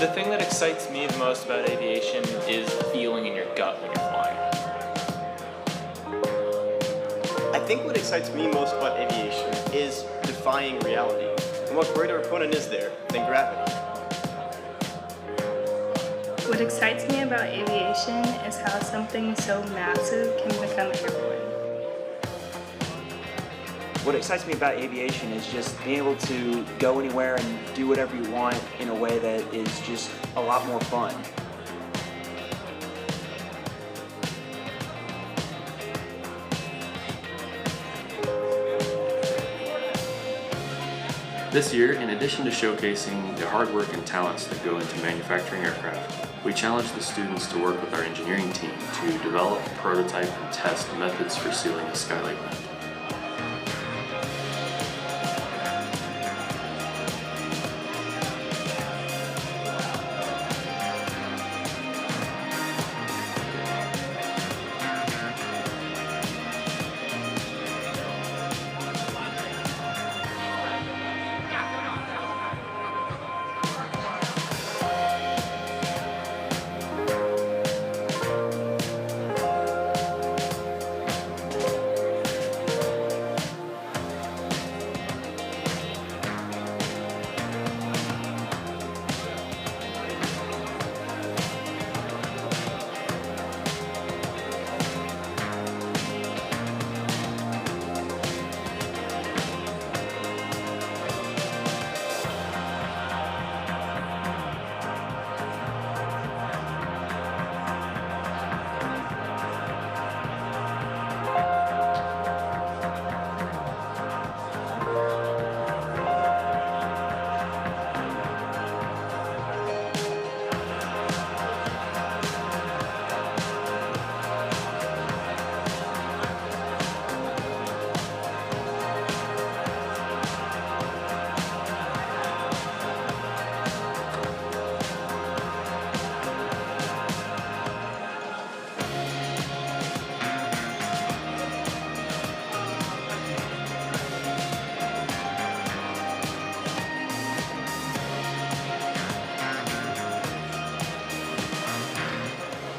The thing that excites me the most about aviation is the feeling in your gut when you're flying. I think what excites me most about aviation is defying reality. And what greater opponent is there than gravity? What excites me about aviation is how something so massive can become airborne. What excites me about aviation is just being able to go anywhere and do whatever you want in a way that is just a lot more fun. This year, in addition to showcasing the hard work and talents that go into manufacturing aircraft, we challenged the students to work with our engineering team to develop, prototype, and test methods for sealing a skylight vent.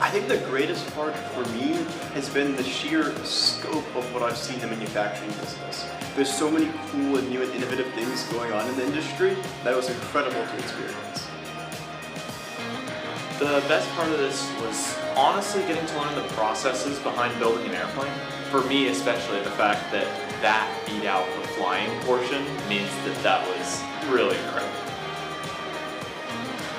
I think the greatest part for me has been the sheer scope of what I've seen in the manufacturing business. There's so many cool and new and innovative things going on in the industry that it was incredible to experience. The best part of this was honestly getting to learn the processes behind building an airplane. For me especially, the fact that that beat out the flying portion means that was really incredible.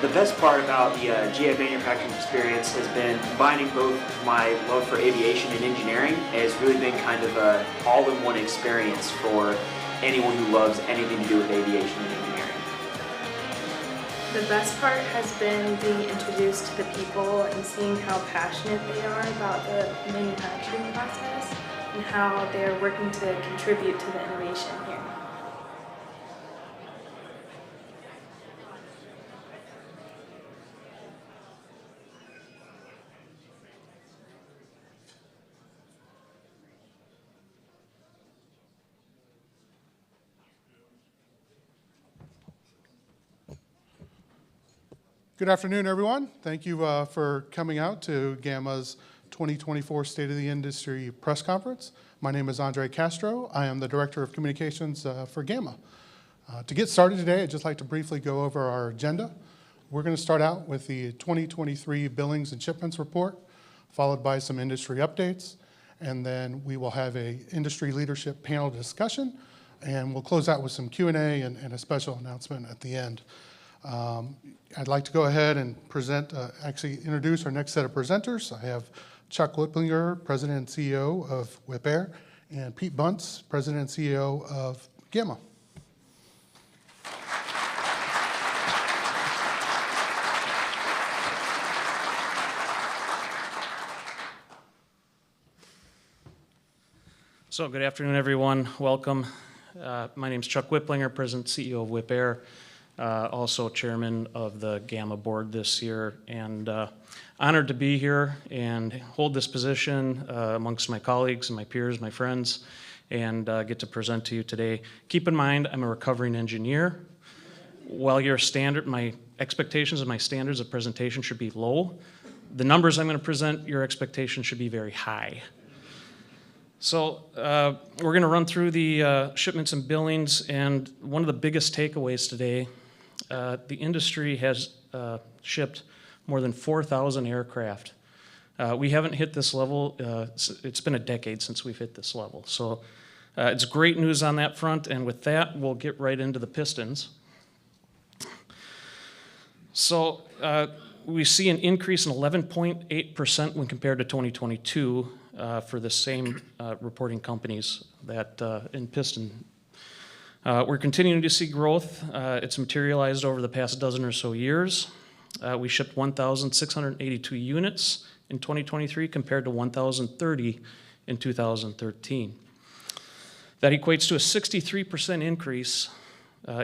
The best part about the GA manufacturing experience has been combining both my love for aviation and engineering. It's really been kind of an all-in-one experience for anyone who loves anything to do with aviation and engineering. The best part has been being introduced to the people and seeing how passionate they are about the manufacturing process and how they're working to contribute to the innovation here. Good afternoon, everyone. Thank you for coming out to GAMA's 2024 State of the Industry press conference. My name is Andre Castro. I am the Director of Communications for GAMA. To get started today, I'd just like to briefly go over our agenda. We're going to start out with the 2023 Billings and Shipments Report, followed by some industry updates, and then we will have a industry leadership panel discussion, and we'll close out with some Q&A and a special announcement at the end. I'd like to go ahead and actually introduce our next set of presenters. I have Chuck Whipplinger, President and CEO of Whip-Air, and Pete Bunce, President and CEO of GAMA. So good afternoon, everyone. Welcome. My name is Chuck Whipplinger, President and CEO of Whip-Air. Also chairman of the GAMA board this year, and honored to be here and hold this position amongst my colleagues and my peers, my friends, and get to present to you today. Keep in mind, I'm a recovering engineer. while my expectations and my standards of presentation should be low, the numbers I'm going to present, your expectations should be very high. So we're going to run through the shipments and billings, and one of the biggest takeaways today, the industry has shipped more than 4,000 aircraft. We haven't hit this level, it's been a decade since we've hit this level. So it's great news on that front, and with that, we'll get right into the pistons. So we see an increase in 11.8% when compared to 2022 for the same reporting companies that in piston. We're continuing to see growth. It's materialized over the past dozen or so years. We shipped 1,682 units in 2023 compared to 1,030 in 2013. That equates to a 63% increase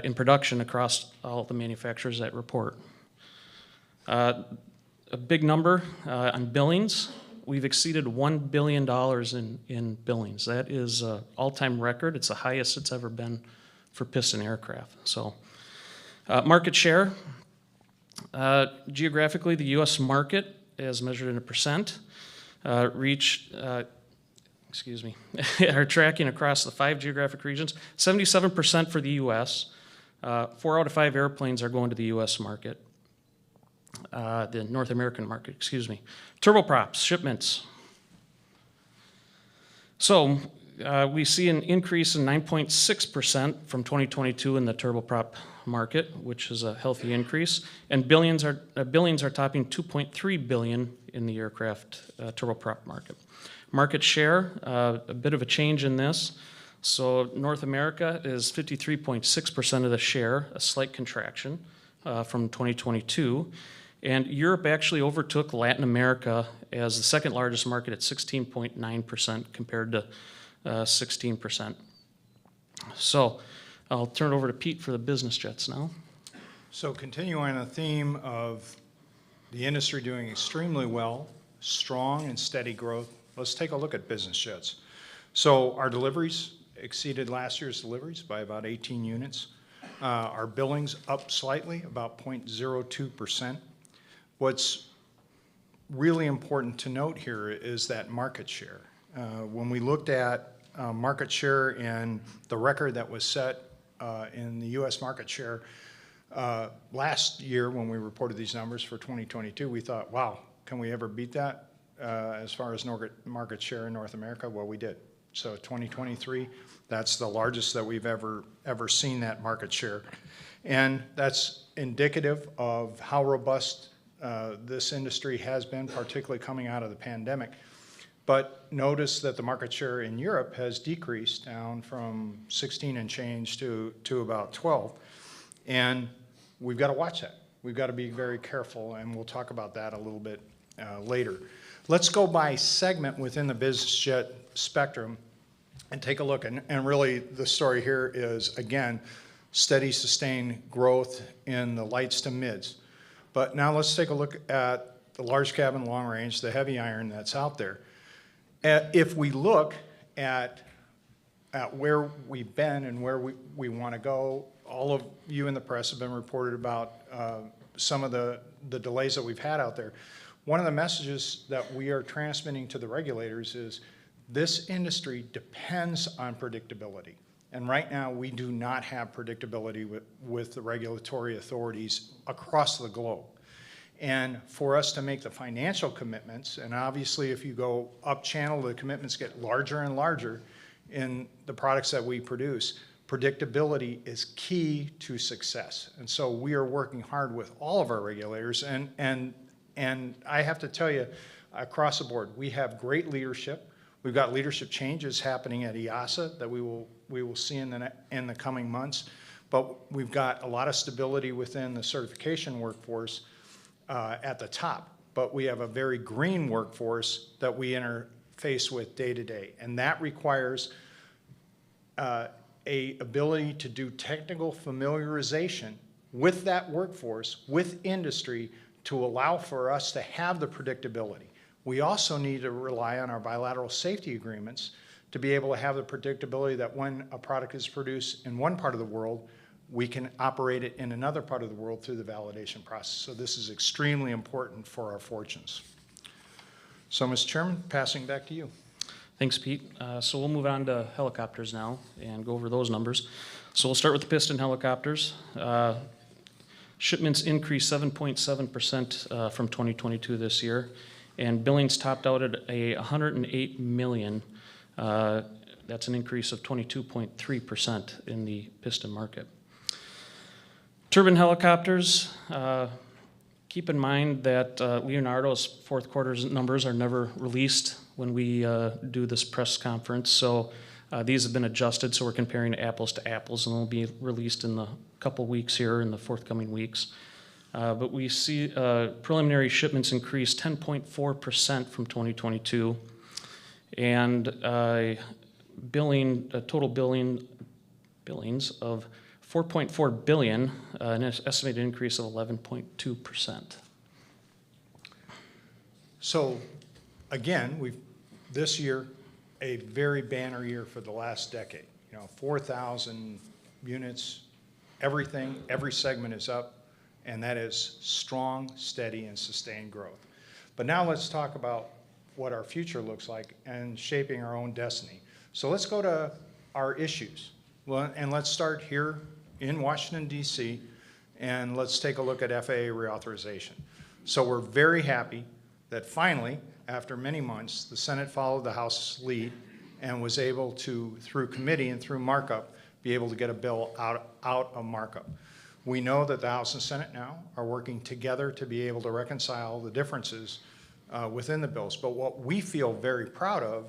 in production across all the manufacturers that report. A big number on billings. We've exceeded $1 billion in billings. That is an all-time record. It's the highest it's ever been for piston aircraft. So, market share. Geographically, the U.S. market, as measured in a percent, reached, are tracking across the 5 geographic regions. 77% for the U.S. 4 out of 5 airplanes are going to the U.S. market. The North American market, Turboprops, shipments. So we see an increase in 9.6% from 2022 in the turboprop market, which is a healthy increase. And billings are topping $2.3 billion in the aircraft turboprop market. Market share, a bit of a change in this. So North America is 53.6% of the share, a slight contraction from 2022. And Europe actually overtook Latin America as the second largest market at 16.9% compared to 16%. So I'll turn it over to Pete for the business jets now. So continuing on the theme of the industry doing extremely well, strong and steady growth, let's take a look at business jets. So our deliveries exceeded last year's deliveries by about 18 units. Our billings up slightly, about 0.02%. What's really important to note here is that market share. When we looked at market share and the record that was set in the U.S. market share last year when we reported these numbers for 2022, we thought, wow, can we ever beat that as far as market share in North America? Well, we did. So 2023, that's the largest that we've ever seen that market share. And that's indicative of how robust this industry has been, particularly coming out of the pandemic. But notice that the market share in Europe has decreased down from 16 and change to about 12. And we've got to watch that. We've got to be very careful, and we'll talk about that a little bit later. Let's go by segment within the business jet spectrum and take a look. And really, the story here is, again, steady, sustained growth in the lights to mids. But now let's take a look at the large cabin, long range, the heavy iron that's out there. If we look at where we've been and where we want to go, all of you in the press have been reported about some of the delays that we've had out there. One of the messages that we are transmitting to the regulators is this industry depends on predictability. And right now, we do not have predictability with the regulatory authorities across the globe. And for us to make the financial commitments, and obviously if you go up channel, the commitments get larger and larger in the products that we produce, predictability is key to success. And so we are working hard with all of our regulators. And I have to tell you, across the board, we have great leadership. We've got leadership changes happening at EASA that we will see in the coming months. But we've got a lot of stability within the certification workforce at the top. But we have a very green workforce that we interface with day to day. And that requires a ability to do technical familiarization with that workforce, with industry, to allow for us to have the predictability. We also need to rely on our bilateral safety agreements to be able to have the predictability that when a product is produced in one part of the world, we can operate it in another part of the world through the validation process. So this is extremely important for our fortunes. So, Mr. Chairman, passing back to you. Thanks, Pete. So we'll move on to helicopters now and go over those numbers. So we'll start with the piston helicopters. Shipments increased 7.7% from 2022 this year, and billings topped out at $108 million. That's an increase of 22.3% in the piston market. Turbine helicopters, keep in mind that Leonardo's fourth quarter's numbers are never released when we do this press conference. So these have been adjusted, so we're comparing apples to apples, and they'll be released in the couple weeks here, in the forthcoming weeks. But we see preliminary shipments increased 10.4% from 2022, and total billings of $4.4 billion, an estimated increase of 11.2%. So again, this year, a very banner year for the last decade. 4,000 units, every segment is up, and that is strong, steady, and sustained growth. But now let's talk about what our future looks like and shaping our own destiny. So let's go to our issues. Well, and let's start here in Washington, D.C., and let's take a look at FAA reauthorization. So we're very happy that finally, after many months, the Senate followed the House's lead and was able to, through committee and through markup, be able to get a bill out of markup. We know that the House and Senate now are working together to be able to reconcile the differences within the bills. But what we feel very proud of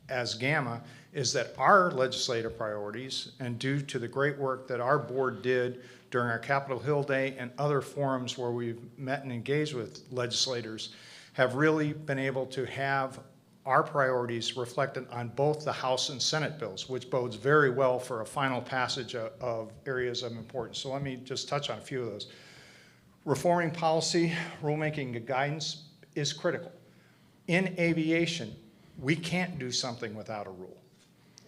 as GAMA is that our legislative priorities, and due to the great work that our board did during our Capitol Hill Day and other forums where we've met and engaged with legislators, have really been able to have our priorities reflected on both the House and Senate bills, which bodes very well for a final passage of areas of importance. So let me just touch on a few of those. Reforming policy, rulemaking and guidance is critical. In aviation, we can't do something without a rule,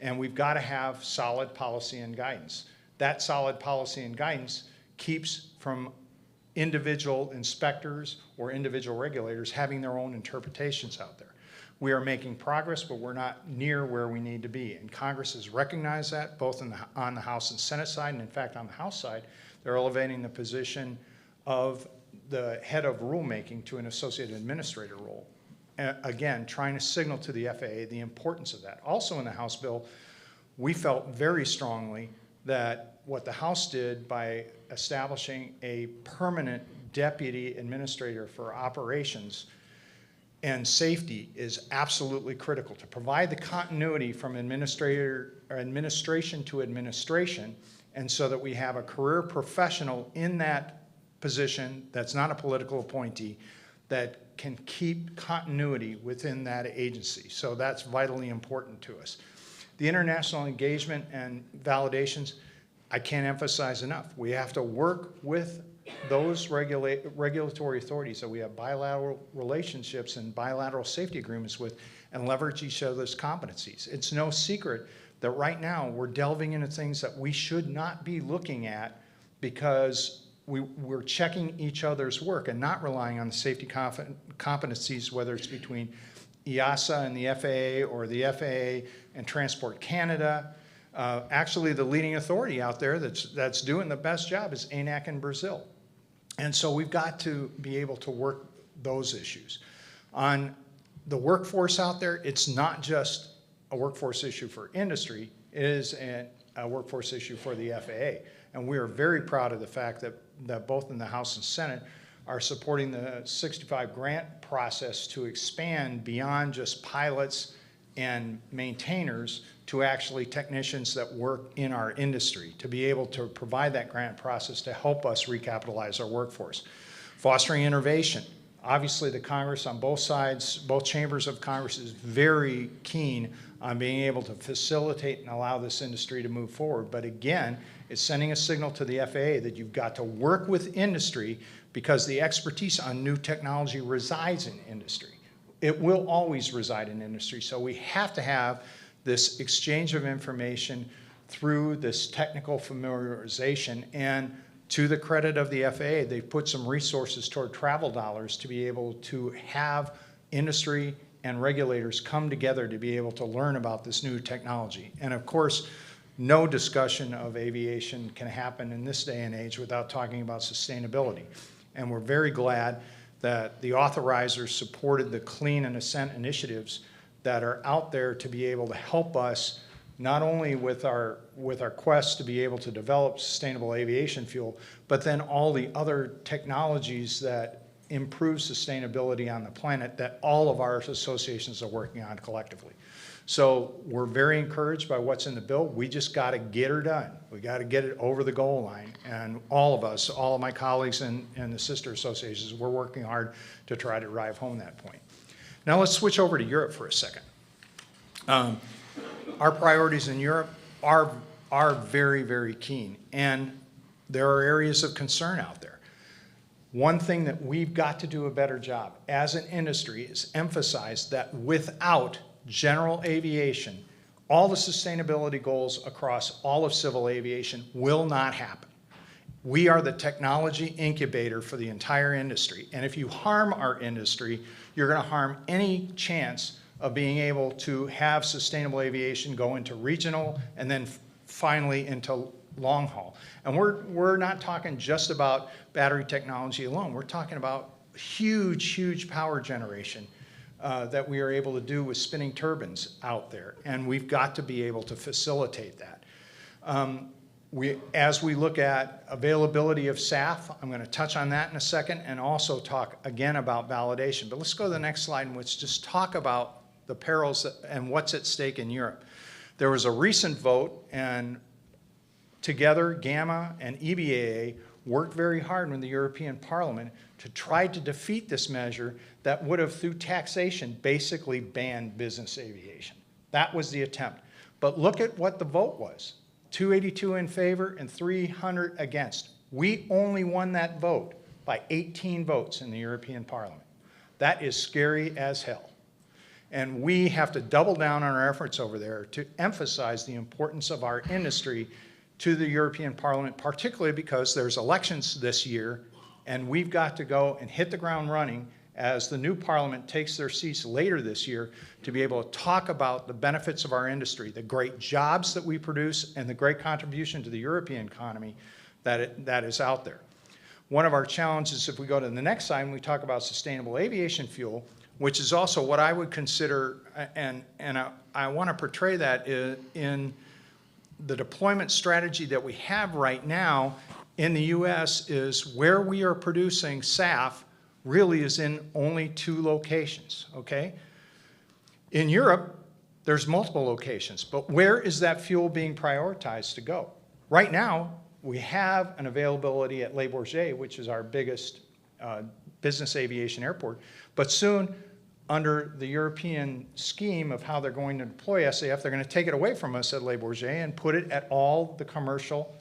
and we've got to have solid policy and guidance. That solid policy and guidance keeps from individual inspectors or individual regulators having their own interpretations out there. We are making progress, but we're not near where we need to be. And Congress has recognized that, both on the House and Senate side, and in fact on the House side, they're elevating the position of the head of rulemaking to an associate administrator role. Again, trying to signal to the FAA the importance of that. Also in the House bill, we felt very strongly that what the House did by establishing a permanent deputy administrator for operations and safety is absolutely critical to provide the continuity from administration to administration, and so that we have a career professional in that position that's not a political appointee that can keep continuity within that agency. So that's vitally important to us. The international engagement and validations, I can't emphasize enough. We have to work with those regulatory authorities that we have bilateral relationships and bilateral safety agreements with, and leverage each other's competencies. It's no secret that right now we're delving into things that we should not be looking at, because we're checking each other's work and not relying on the safety competencies, whether it's between EASA and the FAA or the FAA and Transport Canada. Actually, the leading authority out there that's doing the best job is ANAC in Brazil. And so we've got to be able to work those issues. On the workforce out there, it's not just a workforce issue for industry, it is a workforce issue for the FAA. And we are very proud of the fact that both in the House and Senate are supporting the 65 grant process to expand beyond just pilots and maintainers to actually technicians that work in our industry, to be able to provide that grant process to help us recapitalize our workforce. Fostering innovation. Obviously, the Congress on both sides, both chambers of Congress, is very keen on being able to facilitate and allow this industry to move forward. But again, it's sending a signal to the FAA that you've got to work with industry, because the expertise on new technology resides in industry. It will always reside in industry. So we have to have this exchange of information through this technical familiarization. And to the credit of the FAA, they've put some resources toward travel dollars to be able to have industry and regulators come together to be able to learn about this new technology. And of course, no discussion of aviation can happen in this day and age without talking about sustainability. And we're very glad that the authorizers supported the Clean and Ascent initiatives that are out there to be able to help us not only with our quest to be able to develop sustainable aviation fuel, but then all the other technologies that improve sustainability on the planet that all of our associations are working on collectively. So we're very encouraged by what's in the bill. We just got to get her done. We got to get it over the goal line. And all of us, all of my colleagues and the sister associations, we're working hard to try to drive home that point. Now let's switch over to Europe for a second. Our priorities in Europe are very, very keen. And there are areas of concern out there. One thing that we've got to do a better job as an industry is emphasize that without general aviation, all the sustainability goals across all of civil aviation will not happen. We are the technology incubator for the entire industry. And if you harm our industry, you're going to harm any chance of being able to have sustainable aviation go into regional and then finally into long haul. And we're not talking just about battery technology alone. We're talking about huge, huge power generation that we are able to do with spinning turbines out there. And we've got to be able to facilitate that. As we look at availability of SAF, I'm going to touch on that in a second and also talk again about validation. But let's go to the next slide and let's just talk about the perils and what's at stake in Europe. There was a recent vote, and together, GAMA and EBAA worked very hard in the European Parliament to try to defeat this measure that would have, through taxation, basically banned business aviation. That was the attempt. But look at what the vote was. 282 in favor and 300 against. We only won that vote by 18 votes in the European Parliament. That is scary as hell. And we have to double down on our efforts over there to emphasize the importance of our industry to the European Parliament, particularly because there's elections this year, and we've got to go and hit the ground running as the new Parliament takes their seats later this year to be able to talk about the benefits of our industry, the great jobs that we produce, and the great contribution to the European economy that is out there. One of our challenges, if we go to the next slide, and we talk about sustainable aviation fuel, which is also what I would consider, and I want to portray that in the deployment strategy that we have right now in the U.S. is where we are producing SAF really is in only 2 locations, okay? In Europe, there's multiple locations, but where is that fuel being prioritized to go? Right now, we have an availability at Le Bourget, which is our biggest business aviation airport, but soon, under the European scheme of how they're going to deploy SAF, they're going to take it away from us at Le Bourget and put it at all the commercial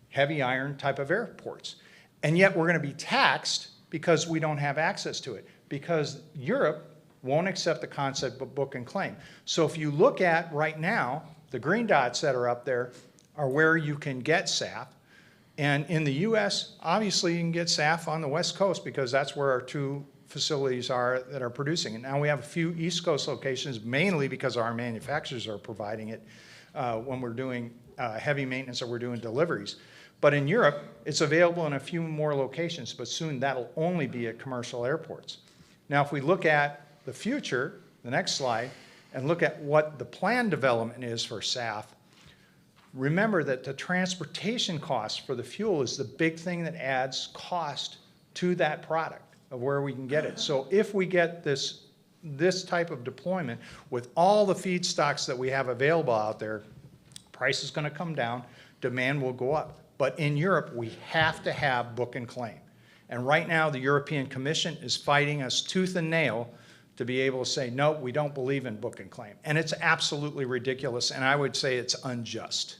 heavy iron type of airports. And yet we're going to be taxed because we don't have access to it, because Europe won't accept the concept of book and claim. So if you look at right now, the green dots that are up there are where you can get SAF. And in the US, obviously you can get SAF on the West Coast because that's where our 2 facilities are that are producing it. Now we have a few East Coast locations, mainly because our manufacturers are providing it when we're doing heavy maintenance or we're doing deliveries. But in Europe, it's available in a few more locations, but soon that'll only be at commercial airports. Now if we look at the future, the next slide, and look at what the planned development is for SAF, remember that the transportation cost for the fuel is the big thing that adds cost to that product of where we can get it. So if we get this type of deployment with all the feedstocks that we have available out there, price is going to come down, demand will go up. But in Europe, we have to have book and claim. And right now, the European Commission is fighting us tooth and nail to be able to say, no, we don't believe in book and claim. And it's absolutely ridiculous, and I would say it's unjust.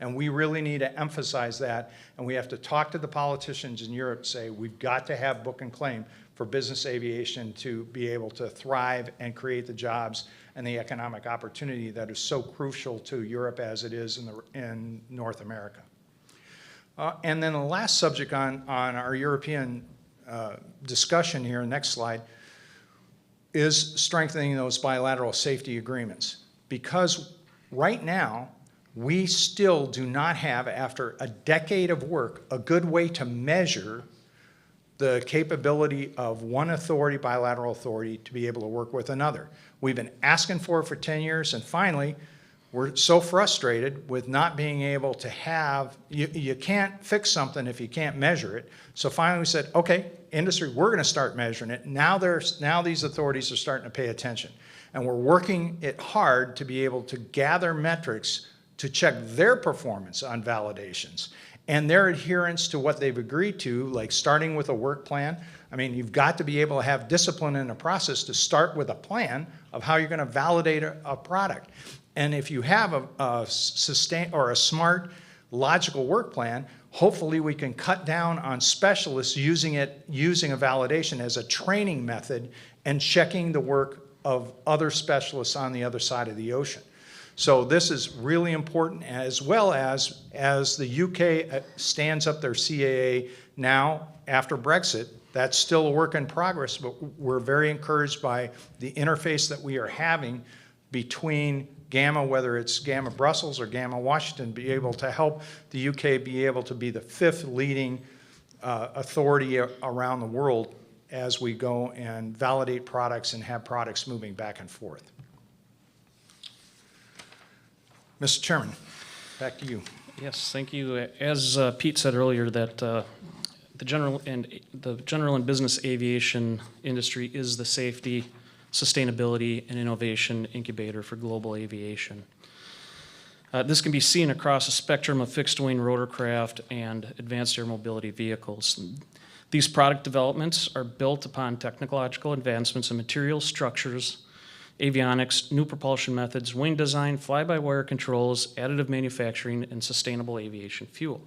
And we really need to emphasize that, and we have to talk to the politicians in Europe, say we've got to have book and claim for business aviation to be able to thrive and create the jobs and the economic opportunity that is so crucial to Europe as it is in North America. And then the last subject on our European discussion here, next slide, is strengthening those bilateral safety agreements. Because right now, we still do not have, after a decade of work, a good way to measure the capability of one authority, bilateral authority, to be able to work with another. We've been asking for it for 10 years, and finally, we're so frustrated with not being able to have, you can't fix something if you can't measure it. So finally we said, okay, industry, we're going to start measuring it. Now these authorities are starting to pay attention. And we're working it hard to be able to gather metrics to check their performance on validations and their adherence to what they've agreed to, like starting with a work plan. I mean, you've got to be able to have discipline in a process to start with a plan of how you're going to validate a product. And if you have a smart, logical work plan, hopefully we can cut down on specialists using a validation as a training method and checking the work of other specialists on the other side of the ocean. So this is really important, as well as the UK stands up their CAA now after Brexit. That's still a work in progress, but we're very encouraged by the interface that we are having between GAMA, whether it's GAMA Brussels or GAMA Washington, be able to help the UK be able to be the 5th leading authority around the world as we go and validate products and have products moving back and forth. Mr. Chairman, back to you. Yes, thank you. As Pete said earlier, that the general and business aviation industry is the safety, sustainability, and innovation incubator for global aviation. This can be seen across a spectrum of fixed-wing rotorcraft and advanced air mobility vehicles. These product developments are built upon technological advancements in materials, structures, avionics, new propulsion methods, wing design, fly-by-wire controls, additive manufacturing, and sustainable aviation fuel.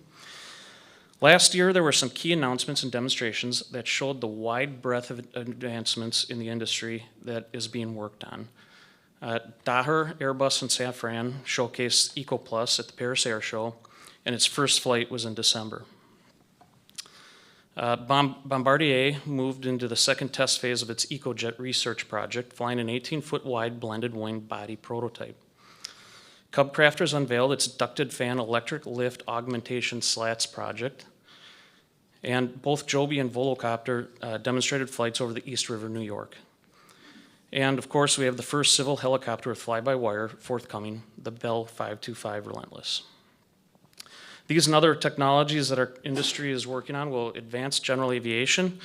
Last year, there were some key announcements and demonstrations that showed the wide breadth of advancements in the industry that is being worked on. Daher, Airbus, and Safran showcased EcoPlus at the Paris Air Show, and its first flight was in December. Bombardier moved into the second test phase of its EcoJet research project, flying an 18-foot wide blended wing body prototype. Cub Crafters unveiled its ducted fan electric lift augmentation slats project, and both Joby and Volocopter demonstrated flights over the East River, New York. And of course, we have the first civil helicopter with fly-by-wire forthcoming, the Bell 525 Relentless. These and other technologies that our industry is working on will advance general aviation,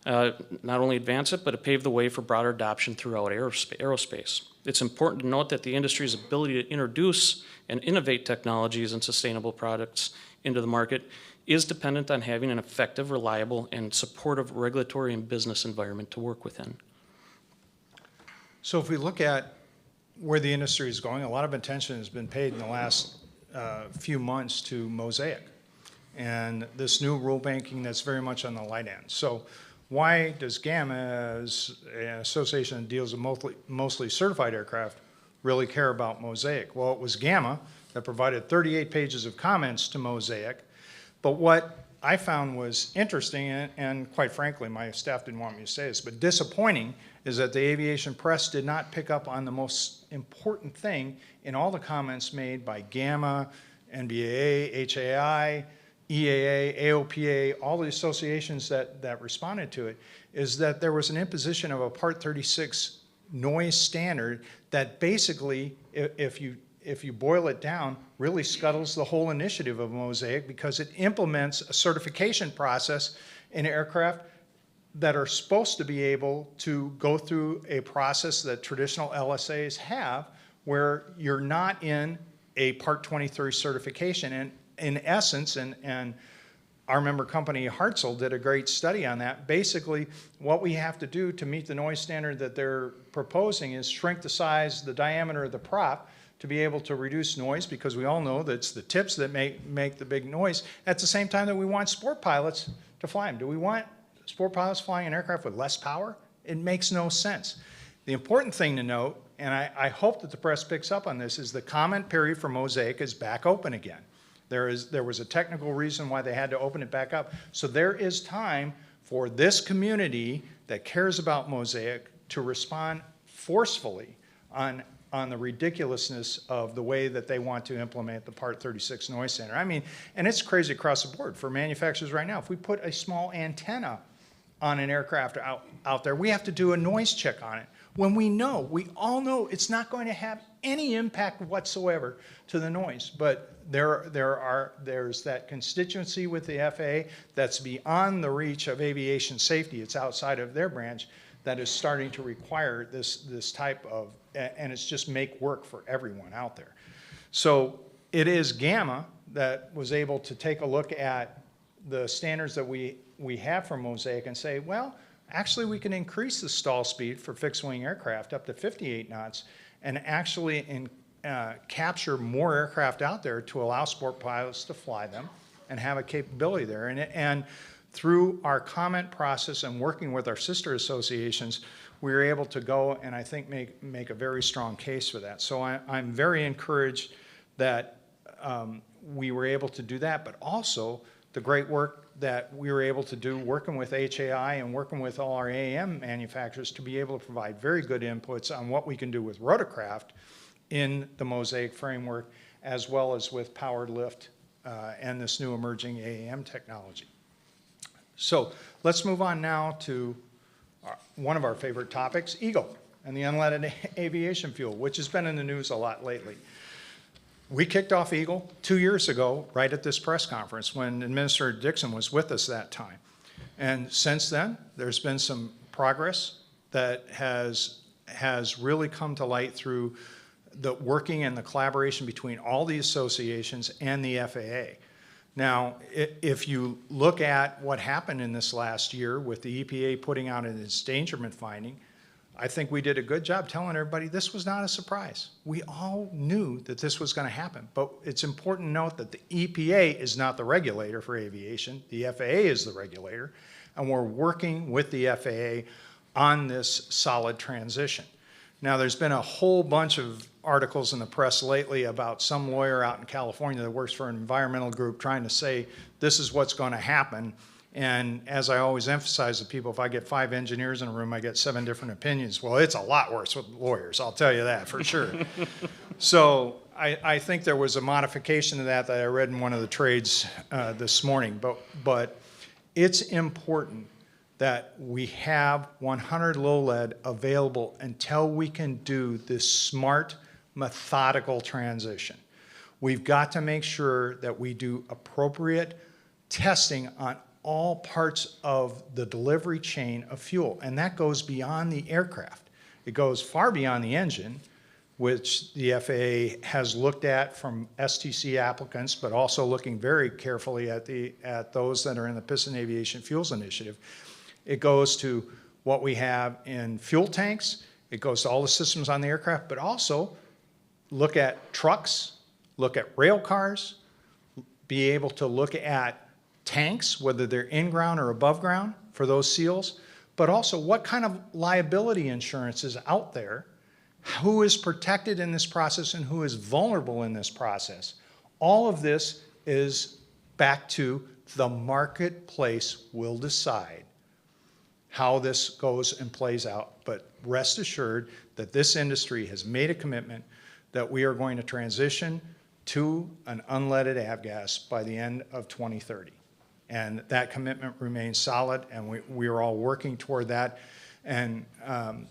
not only advance it, but pave the way for broader adoption throughout aerospace. It's important to note that the industry's ability to introduce and innovate technologies and sustainable products into the market is dependent on having an effective, reliable, and supportive regulatory and business environment to work within. So if we look at where the industry is going, a lot of attention has been paid in the last few months to Mosaic and this new rule banking that's very much on the light end. So why does GAMA, as an association that deals with mostly certified aircraft, really care about Mosaic? Well, it was GAMA that provided 38 pages of comments to Mosaic, but what I found was interesting, and quite frankly, my staff didn't want me to say this, but disappointing, is that the aviation press did not pick up on the most important thing in all the comments made by GAMA, NBAA, HAI, EAA, AOPA, all the associations that responded to it, is that there was an imposition of a Part 36 noise standard that basically, if you boil it down, really scuttles the whole initiative of Mosaic, because it implements a certification process in aircraft that are supposed to be able to go through a process that traditional LSAs have, where you're not in a Part 23 certification. And in essence, and our member company Hartzell did a great study on that. Basically, what we have to do to meet the noise standard that they're proposing is shrink the size, the diameter of the prop, to be able to reduce noise, because we all know that it's the tips that make the big noise, at the same time that we want sport pilots to fly them. Do we want sport pilots flying an aircraft with less power? It makes no sense. The important thing to note, and I hope that the press picks up on this, is the comment period for Mosaic is back open again. There was a technical reason why they had to open it back up. So there is time for this community that cares about Mosaic to respond forcefully on the ridiculousness of the way that they want to implement the Part 36 noise standard. I mean, and it's crazy across the board for manufacturers right now. If we put a small antenna on an aircraft out there, we have to do a noise check on it. When we all know it's not going to have any impact whatsoever to the noise. But there's that constituency with the FAA that's beyond the reach of aviation safety. It's outside of their branch that is starting to require this type of, and it's just make work for everyone out there. So it is Gamma that was able to take a look at the standards that we have for Mosaic and say, well, actually we can increase the stall speed for fixed-wing aircraft up to 58 knots and actually capture more aircraft out there to allow sport pilots to fly them and have a capability there. And through our comment process and working with our sister associations, we were able to go and I think make a very strong case for that. So I'm very encouraged that we were able to do that, but also the great work that we were able to do working with HAI and working with all our AAM manufacturers to be able to provide very good inputs on what we can do with rotorcraft in the Mosaic framework, as well as with powered lift and this new emerging AAM technology. So let's move on now to one of our favorite topics, Eagle, and the unleaded aviation fuel, which has been in the news a lot lately. We kicked off Eagle 2 years ago, right at this press conference, when Administrator Dixon was with us that time. And since then, there's been some progress that has really come to light through the working and the collaboration between all the associations and the FAA. Now, if you look at what happened in this last year with the EPA putting out an endangerment finding, I think we did a good job telling everybody this was not a surprise. We all knew that this was going to happen, but it's important to note that the EPA is not the regulator for aviation. The FAA is the regulator, and we're working with the FAA on this solid transition. Now, there's been a whole bunch of articles in the press lately about some lawyer out in California that works for an environmental group trying to say this is what's going to happen. And as I always emphasize to people, if I get 5 engineers in a room, I get 7 different opinions. Well, it's a lot worse with lawyers, I'll tell you that for sure. So I think there was a modification to that I read in one of the trades this morning. But it's important that we have 100 low lead available until we can do this smart, methodical transition. We've got to make sure that we do appropriate testing on all parts of the delivery chain of fuel, and that goes beyond the aircraft. It goes far beyond the engine, which the FAA has looked at from STC applicants, but also looking very carefully at those that are in the Piston Aviation Fuels Initiative. It goes to what we have in fuel tanks. It goes to all the systems on the aircraft, but also look at trucks, look at rail cars, be able to look at tanks, whether they're in ground or above ground for those seals, but also what kind of liability insurance is out there, who is protected in this process and who is vulnerable in this process. All of this is back to the marketplace will decide how this goes and plays out. But rest assured that this industry has made a commitment that we are going to transition to an unleaded avgas by the end of 2030. And that commitment remains solid, and we are all working toward that. And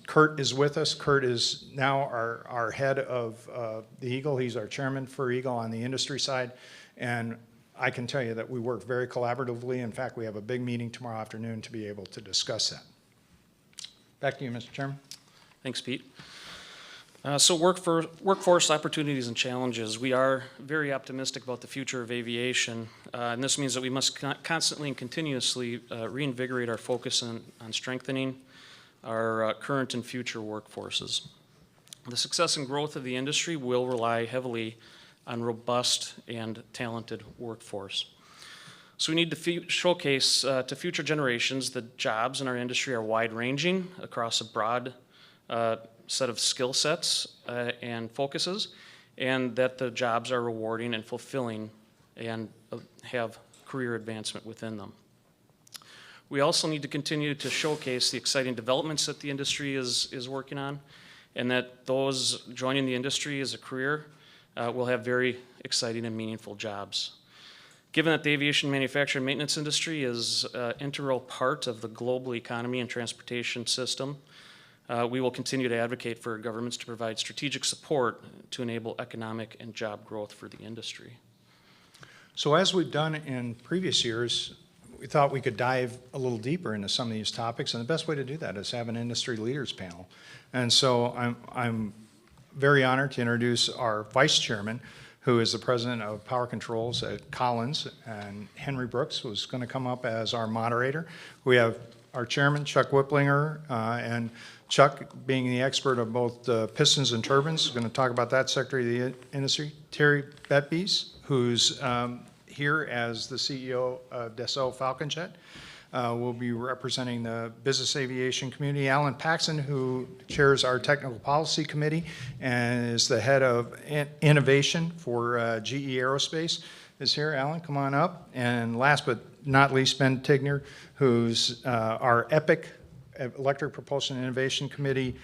Kurt is with us. Kurt is now our head of the Eagle. He's our chairman for Eagle on the industry side. And I can tell you that we work very collaboratively. In fact, we have a big meeting tomorrow afternoon to be able to discuss that. Back to you, Mr. Chairman. Thanks, Pete. So workforce opportunities and challenges. We are very optimistic about the future of aviation, and this means that we must constantly and continuously reinvigorate our focus on strengthening our current and future workforces. The success and growth of the industry will rely heavily on robust and talented workforce. So we need to showcase to future generations that jobs in our industry are wide-ranging across a broad set of skill sets and focuses, and that the jobs are rewarding and fulfilling and have career advancement within them. We also need to continue to showcase the exciting developments that the industry is working on, and that those joining the industry as a career will have very exciting and meaningful jobs. Given that the aviation manufacturing and maintenance industry is an integral part of the global economy and transportation system, we will continue to advocate for governments to provide strategic support to enable economic and job growth for the industry. So as we've done in previous years, we thought we could dive a little deeper into some of these topics, and the best way to do that is have an industry leaders panel. And so I'm very honored to introduce our vice chairman, who is the president of Power Controls at Collins, and Henry Brooks, who's going to come up as our moderator. We have our chairman, Chuck Whipplinger, and Chuck, being the expert of both pistons and turbines, is going to talk about that sector of the industry. Terry Betbees, who's here as the CEO of Dassault Falcon Jet, will be representing the business aviation community. Alan Paxson, who chairs our technical policy committee and is the head of innovation for GE Aerospace, is here. Alan, come on up. And last but not least, Ben Tigner, who's our EPIC, Electric Propulsion Innovation Committee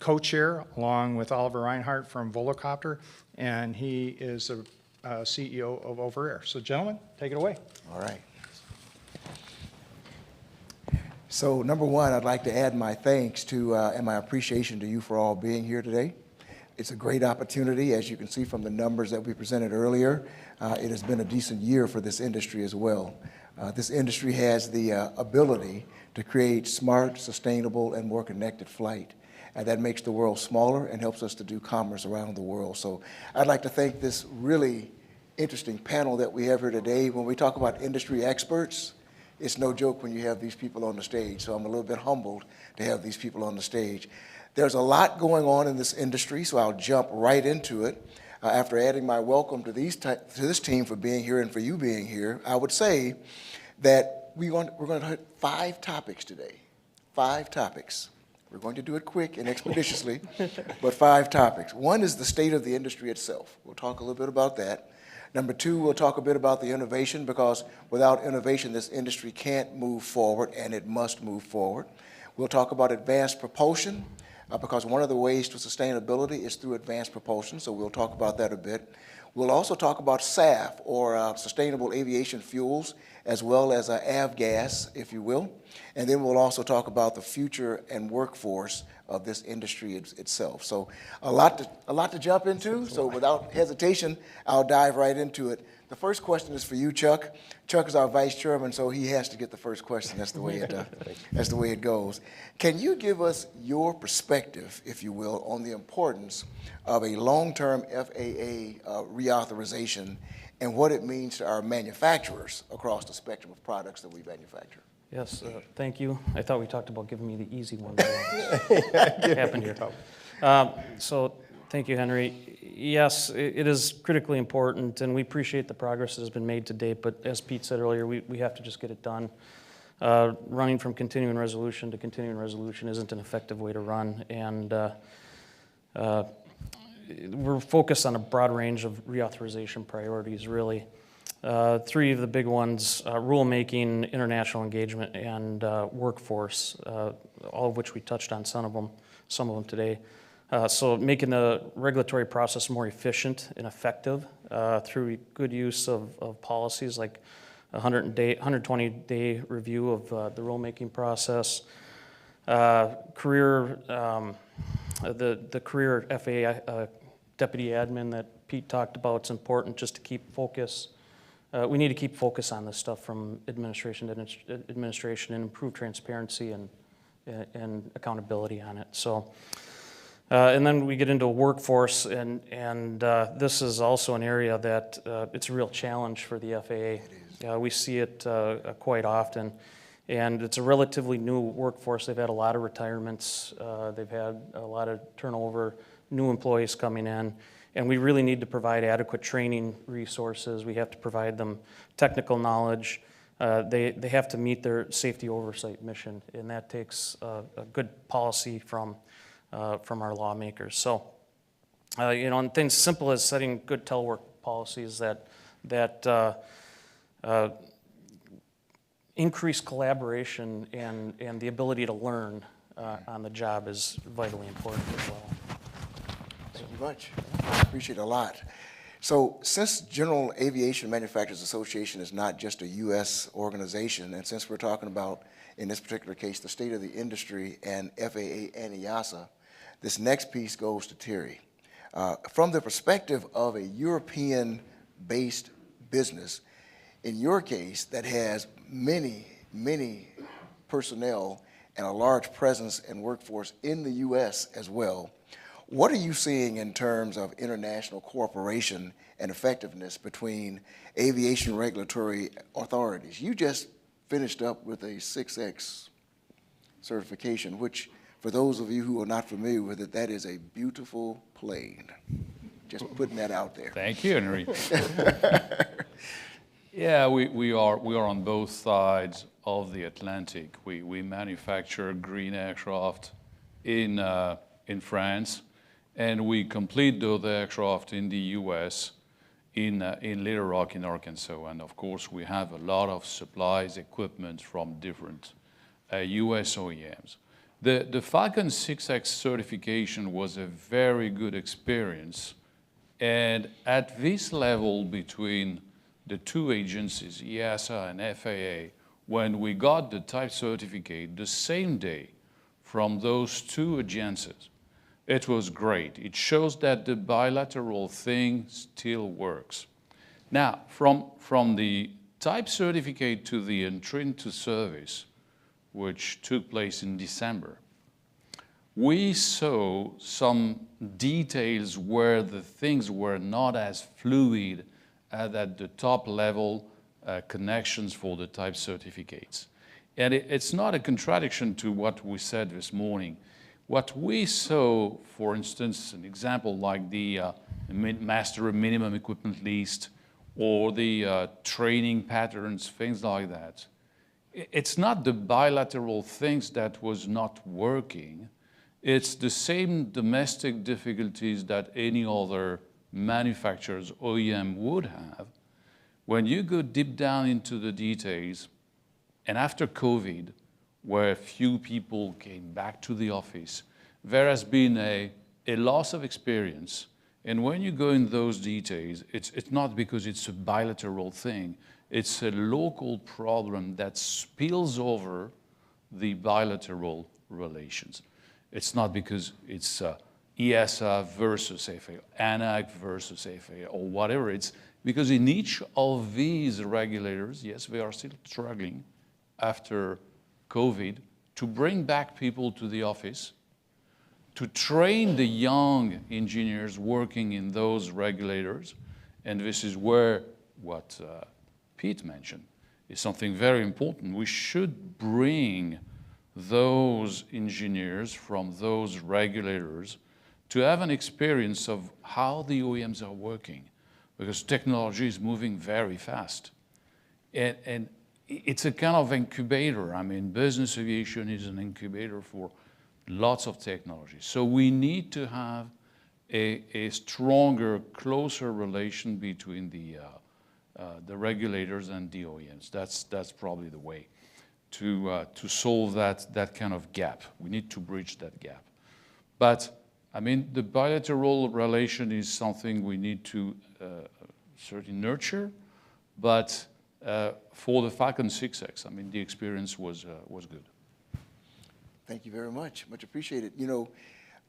co-chair, along with Oliver Reinhardt from Volocopter, and he is the CEO of Overair. So gentlemen, take it away. All right. So number one, I'd like to add my thanks to and my appreciation to you for all being here today. It's a great opportunity, as you can see from the numbers that we presented earlier. It has been a decent year for this industry as well. This industry has the ability to create smart, sustainable, and more connected flight. And that makes the world smaller and helps us to do commerce around the world. So I'd like to thank this really interesting panel that we have here today. When we talk about industry experts, it's no joke when you have these people on the stage. So I'm a little bit humbled to have these people on the stage. There's a lot going on in this industry, so I'll jump right into it. After adding my welcome to this team for being here and for you being here, I would say that we're going to hit 5 topics today. 5 topics. We're going to do it quick and expeditiously, but 5 topics. One is the state of the industry itself. We'll talk a little bit about that. Number 2, we'll talk a bit about the innovation, because without innovation, this industry can't move forward, and it must move forward. We'll talk about advanced propulsion, because one of the ways to sustainability is through advanced propulsion, so we'll talk about that a bit. We'll also talk about SAF, or sustainable aviation fuels, as well as avgas, if you will. And then we'll also talk about the future and workforce of this industry itself. So a lot to jump into, so without hesitation, I'll dive right into it. The first question is for you, Chuck. Chuck is our vice chairman, so he has to get the first question. That's the way it goes. Can you give us your perspective, if you will, on the importance of a long-term FAA reauthorization and what it means to our manufacturers across the spectrum of products that we manufacture? Yes, thank you. I thought we talked about giving me the easy one. What happened here? So thank you, Henry. Yes, it is critically important, and we appreciate the progress that has been made to date, but as Pete said earlier, we have to just get it done. Running from continuing resolution to continuing resolution isn't an effective way to run, and we're focused on a broad range of reauthorization priorities, really. 3 of the big ones, rulemaking, international engagement, and workforce, all of which we touched on some of them today. So making the regulatory process more efficient and effective through good use of policies like 120-day review of the rulemaking process, the career FAA deputy admin that Pete talked about. It's important just to keep focus. We need to keep focus on this stuff from administration to administration and improve transparency and accountability on it. So, and then we get into a workforce, and this is also an area that it's a real challenge for the FAA. We see it quite often, And it's a relatively new workforce. They've had a lot of retirements. They've had a lot of turnover, new employees coming in. And we really need to provide adequate training resources. We have to provide them technical knowledge. They have to meet their safety oversight mission, and that takes a good policy from our lawmakers. So, and things simple as setting good telework policies that increase collaboration and the ability to learn on the job is vitally important as well. Thank you much. I appreciate it a lot. So since General Aviation Manufacturers Association is not just a U.S. organization, and since we're talking about, in this particular case, the state of the industry and FAA and EASA, this next piece goes to Terry. From the perspective of a European-based business, in your case, that has many, many personnel and a large presence and workforce in the U.S. as well, what are you seeing in terms of international cooperation and effectiveness between aviation regulatory authorities? You just finished up with a 6X certification, which, for those of you who are not familiar with it, that is a beautiful plane. Just putting that out there. Thank you, Henry. Yeah, we are on both sides of the Atlantic. We manufacture green aircraft in France, and we complete those aircraft in the U.S. in Little Rock in Arkansas. And of course, we have a lot of supplies, equipment from different U.S. OEMs. The Falcon 6X certification was a very good experience. And at this level between the two agencies, EASA and FAA, when we got the type certificate the same day from those two agencies, it was great. It shows that the bilateral thing still works. Now, from the type certificate to the entry into service, which took place in December, we saw some details where the things were not as fluid as at the top level connections for the type certificates. And it's not a contradiction to what we said this morning. What we saw, for instance, an example like the master minimum equipment list or the training patterns, things like that, it's not the bilateral things that was not working. It's the same domestic difficulties that any other manufacturer's OEM would have. When you go deep down into the details, and after COVID, where few people came back to the office, there has been a loss of experience. And when you go in those details, it's not because it's a bilateral thing. It's a local problem that spills over the bilateral relations. It's not because it's EASA versus FAA, ANAC versus FAA, or whatever. It's because in each of these regulators, yes, they are still struggling after COVID to bring back people to the office, to train the young engineers working in those regulators. And this is where what Pete mentioned is something very important. We should bring those engineers from those regulators to have an experience of how the OEMs are working, because technology is moving very fast. And it's a kind of incubator. I mean, business aviation is an incubator for lots of technology. So we need to have a stronger, closer relation between the regulators and the OEMs. That's probably the way to solve that kind of gap. We need to bridge that gap. But I mean, the bilateral relation is something we need to certainly nurture. But for the Falcon 6X, I mean, the experience was good. Thank you very much. Much appreciated. You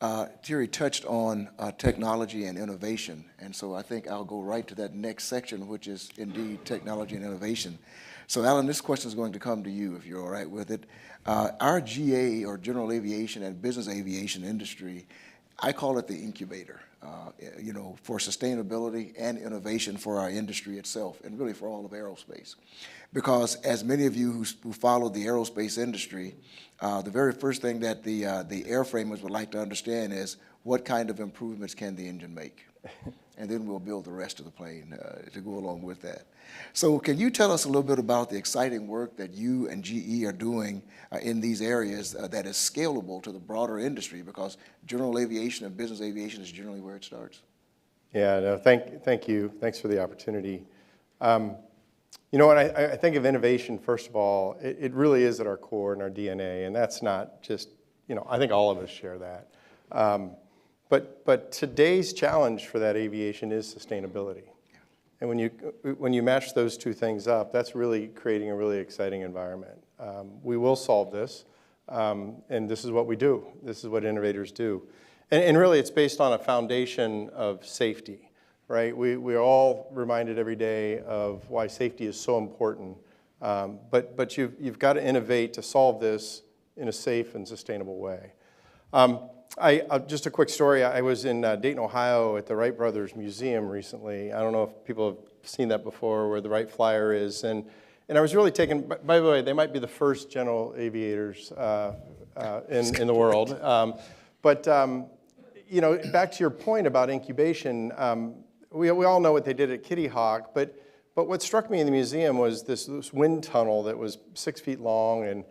know, Terry touched on technology and innovation, and so I think I'll go right to that next section, which is indeed technology and innovation. So, Alan, this question is going to come to you, if you're all right with it. Our GA, or general aviation and business aviation industry, I call it the incubator. for sustainability and innovation for our industry itself, and really for all of aerospace. Because as many of you who follow the aerospace industry, the very first thing that the airframers would like to understand is what kind of improvements can the engine make? And then we'll build the rest of the plane to go along with that. So can you tell us a little bit about the exciting work that you and GE are doing in these areas that is scalable to the broader industry? Because general aviation and business aviation is generally where it starts. Yeah, no, thank you. Thanks for the opportunity. You know what, I think of innovation, first of all, it really is at our core and our DNA, and that's not just, I think all of us share that. But today's challenge for that aviation is sustainability. And when you match those two things up, that's really creating a really exciting environment. We will solve this, and this is what we do. This is what innovators do. And really, it's based on a foundation of safety, right? We're all reminded every day of why safety is so important. But you've got to innovate to solve this in a safe and sustainable way. Just a quick story. I was in Dayton, Ohio at the Wright Brothers Museum recently. I don't know if people have seen that before, where the Wright Flyer is. And I was really taken, by the way, they might be the first general aviators in the world. But back to your point about incubation, we all know what they did at Kitty Hawk, but what struck me in the museum was this wind tunnel that was 6 feet long, and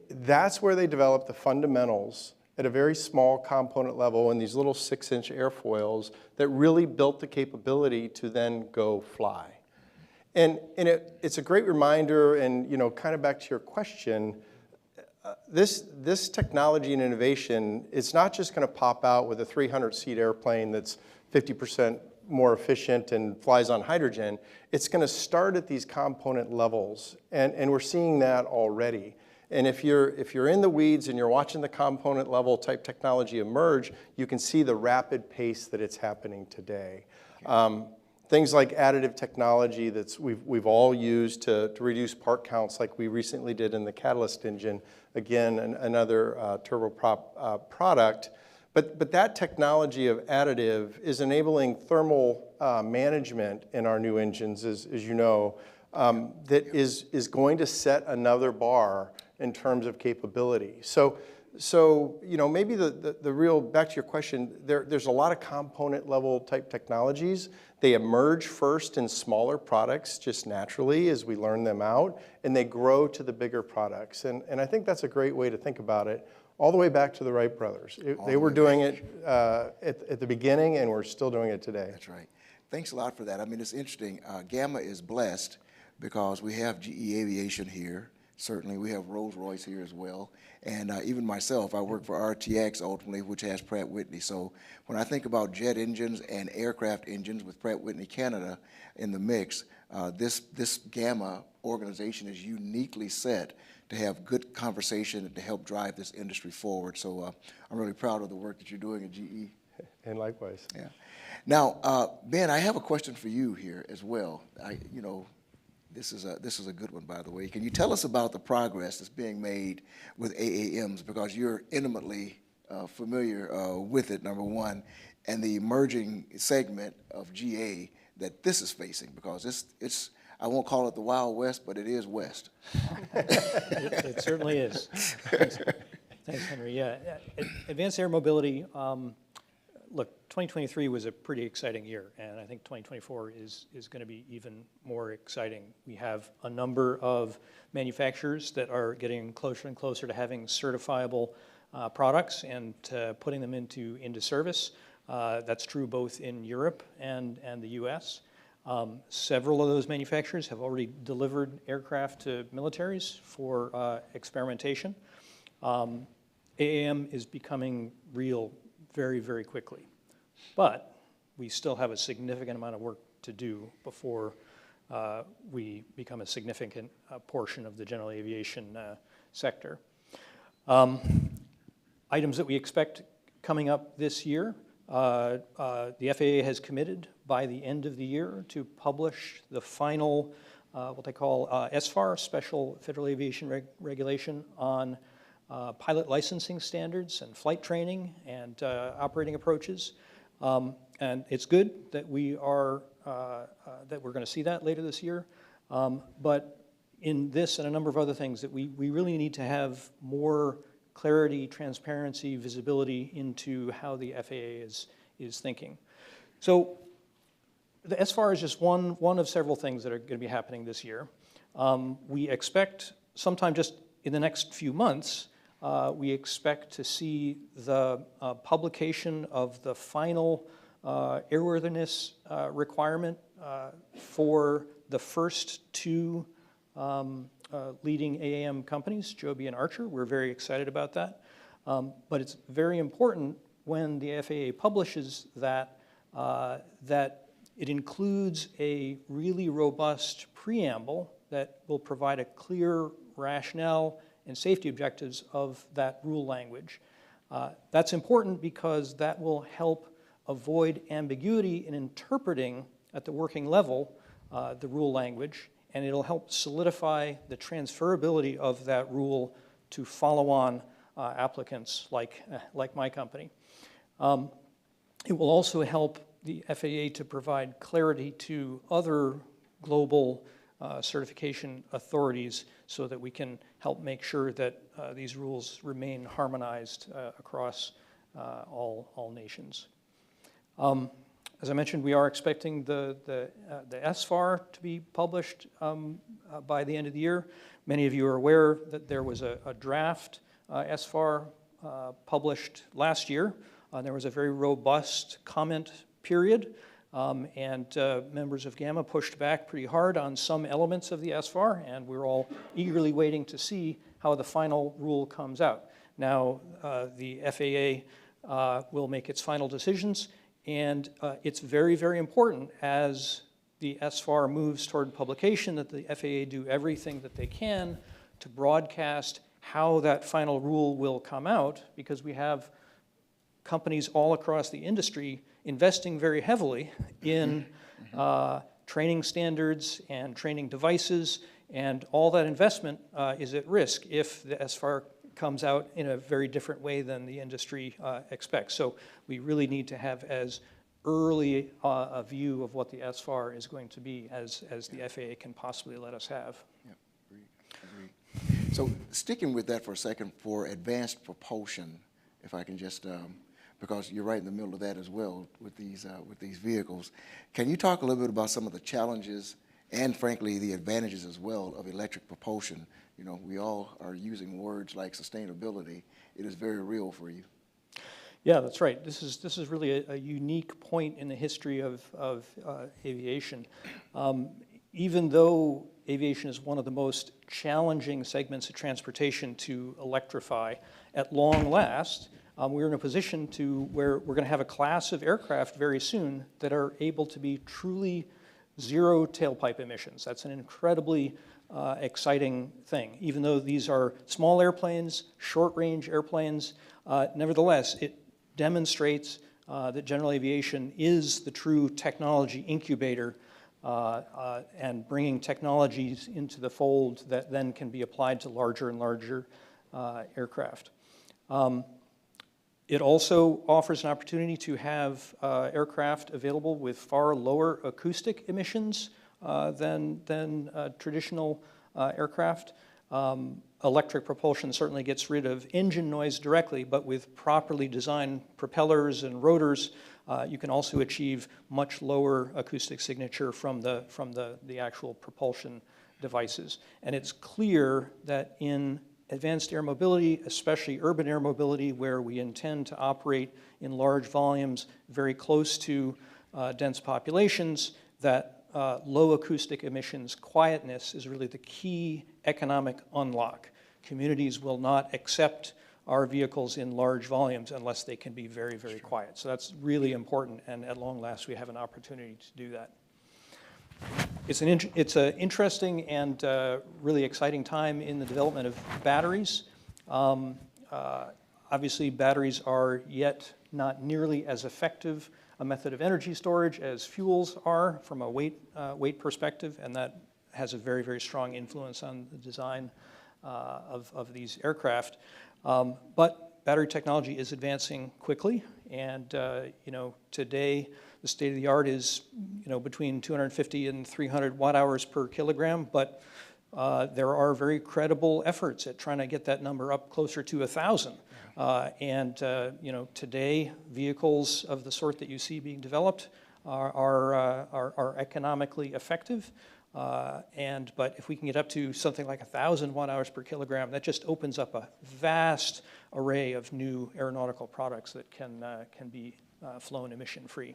that's where they developed the fundamentals at a very small component level in these little 6-inch airfoils that really built the capability to then go fly. And it's a great reminder, and kind of back to your question, this technology and innovation, it's not just going to pop out with a 300-seat airplane that's 50% more efficient and flies on hydrogen. It's going to start at these component levels, and we're seeing that already. And if you're in the weeds and you're watching the component level type technology emerge, you can see the rapid pace that it's happening today. Things like additive technology that we've all used to reduce part counts, like we recently did in the catalyst engine, again, another turboprop product. But that technology of additive is enabling thermal management in our new engines, as you know, that is going to set another bar in terms of capability. So maybe the real, back to your question, there's a lot of component level type technologies. They emerge first in smaller products just naturally as we learn them out, and they grow to the bigger products. And I think that's a great way to think about it, all the way back to the Wright brothers. They were doing it at the beginning, and we're still doing it today. That's right. Thanks a lot for that. I mean, it's interesting. Gamma is blessed because we have GE Aviation here. Certainly, we have Rolls-Royce here as well. And even myself, I work for RTX ultimately, which has Pratt & Whitney. So when I think about jet engines and aircraft engines with Pratt & Whitney Canada in the mix, this Gamma organization is uniquely set to have good conversation and to help drive this industry forward. So I'm really proud of the work that you're doing at GE. And likewise. Yeah. Now, Ben, I have a question for you here as well. This is a good one, by the way. Can you tell us about the progress that's being made with AAMs, because you're intimately familiar with it, number one, and the emerging segment of GA that this is facing, because it's I won't call it the Wild West, but it is West. It certainly is. Thanks, Henry. Yeah, advanced air mobility. Look, 2023 was a pretty exciting year, and I think 2024 is going to be even more exciting. We have a number of manufacturers that are getting closer and closer to having certifiable products and putting them into service. That's true both in Europe and the U.S. Several of those manufacturers have already delivered aircraft to militaries for experimentation. AAM is becoming real very, very quickly. But we still have a significant amount of work to do before we become a significant portion of the general aviation sector. Items that we expect coming up this year, the FAA has committed by the end of the year to publish the final, what they call SFAR, Special Federal Aviation Regulation, on pilot licensing standards and flight training and operating approaches. And it's good that we are that we're going to see that later this year. But in this and a number of other things, that we really need to have more clarity, transparency, visibility into how the FAA is thinking. So the SFAR is just one of several things that are going to be happening this year. We expect sometime just in the next few months, we expect to see the publication of the final airworthiness requirement for the first two leading AAM companies, Joby and Archer. We're very excited about that. But it's very important when the FAA publishes that, that it includes a really robust preamble that will provide a clear rationale and safety objectives of that rule language. That's important because that will help avoid ambiguity in interpreting at the working level the rule language, and it'll help solidify the transferability of that rule to follow-on applicants like my company. It will also help the FAA to provide clarity to other global certification authorities so that we can help make sure that these rules remain harmonized across all nations. As I mentioned, we are expecting the SFAR to be published by the end of the year. Many of you are aware that there was a draft SFAR published last year. There was a very robust comment period, and members of GAMA pushed back pretty hard on some elements of the SFAR, and we're all eagerly waiting to see how the final rule comes out. Now, the FAA will make its final decisions, and it's very, very important as the SFAR moves toward publication that the FAA do everything that they can to broadcast how that final rule will come out, because we have companies all across the industry investing very heavily in training standards and training devices, and all that investment is at risk if the SFAR comes out in a very different way than the industry expects. So we really need to have as early a view of what the SFAR is going to be as the FAA can possibly let us have. Yeah, agreed. So sticking with that for a second, for advanced propulsion, if I can just, because you're right in the middle of that as well with these vehicles, can you talk a little bit about some of the challenges and, frankly, the advantages as well of electric propulsion? You know, we all are using words like sustainability. It is very real for you. Yeah, that's right. This is really a unique point in the history of aviation. Even though aviation is one of the most challenging segments of transportation to electrify, at long last, we're in a position where we're going to have a class of aircraft very soon that are able to be truly zero tailpipe emissions. That's an incredibly exciting thing. Even though these are small airplanes, short-range airplanes, nevertheless, it demonstrates that general aviation is the true technology incubator and bringing technologies into the fold that then can be applied to larger and larger aircraft. It also offers an opportunity to have aircraft available with far lower acoustic emissions than traditional aircraft. Electric propulsion certainly gets rid of engine noise directly, but with properly designed propellers and rotors, you can also achieve much lower acoustic signature from the actual propulsion devices. And it's clear that in advanced air mobility, especially urban air mobility, where we intend to operate in large volumes very close to dense populations, that low acoustic emissions quietness is really the key economic unlock. Communities will not accept our vehicles in large volumes unless they can be very, very quiet. So that's really important, and at long last we have an opportunity to do that. It's an interesting and really exciting time in the development of batteries. Obviously, batteries are yet not nearly as effective a method of energy storage as fuels are from a weight perspective, and that has a very, very strong influence on the design of these aircraft. But battery technology is advancing quickly, And today the state of the art is between 250 and 300 watt hours per kilogram, but there are very credible efforts at trying to get that number up closer to 1,000. Today vehicles of the sort that you see being developed are economically effective. But if we can get up to something like 1,000 watt hours per kilogram, that just opens up a vast array of new aeronautical products that can be flown emission-free.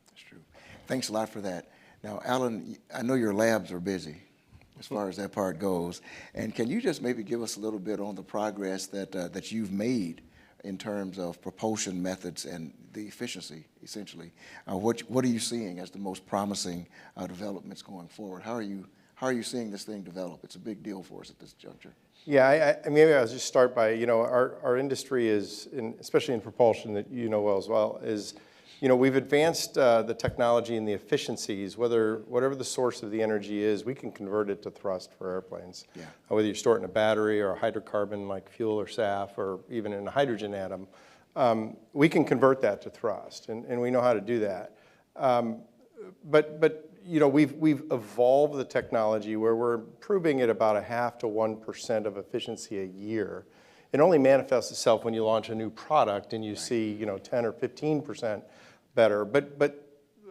That's true. Thanks a lot for that. Now, Alan, I know your labs are busy as far as that part goes. And can you just maybe give us a little bit on the progress that you've made in terms of propulsion methods and the efficiency, essentially? What are you seeing as the most promising developments going forward? How are you seeing this thing develop? It's a big deal for us at this juncture. Yeah, maybe I'll just start by, our industry is, especially in propulsion that you know well as well, is, we've advanced the technology and the efficiencies, whatever the source of the energy is, we can convert it to thrust for airplanes. Yeah. Whether you store it in a battery or a hydrocarbon like fuel or SAF, or even in a hydrogen atom, we can convert that to thrust, and we know how to do that. But we've evolved the technology where we're improving at about 0.5 to 1% of efficiency a year. It only manifests itself when you launch a new product and you see 10 or 15% better. But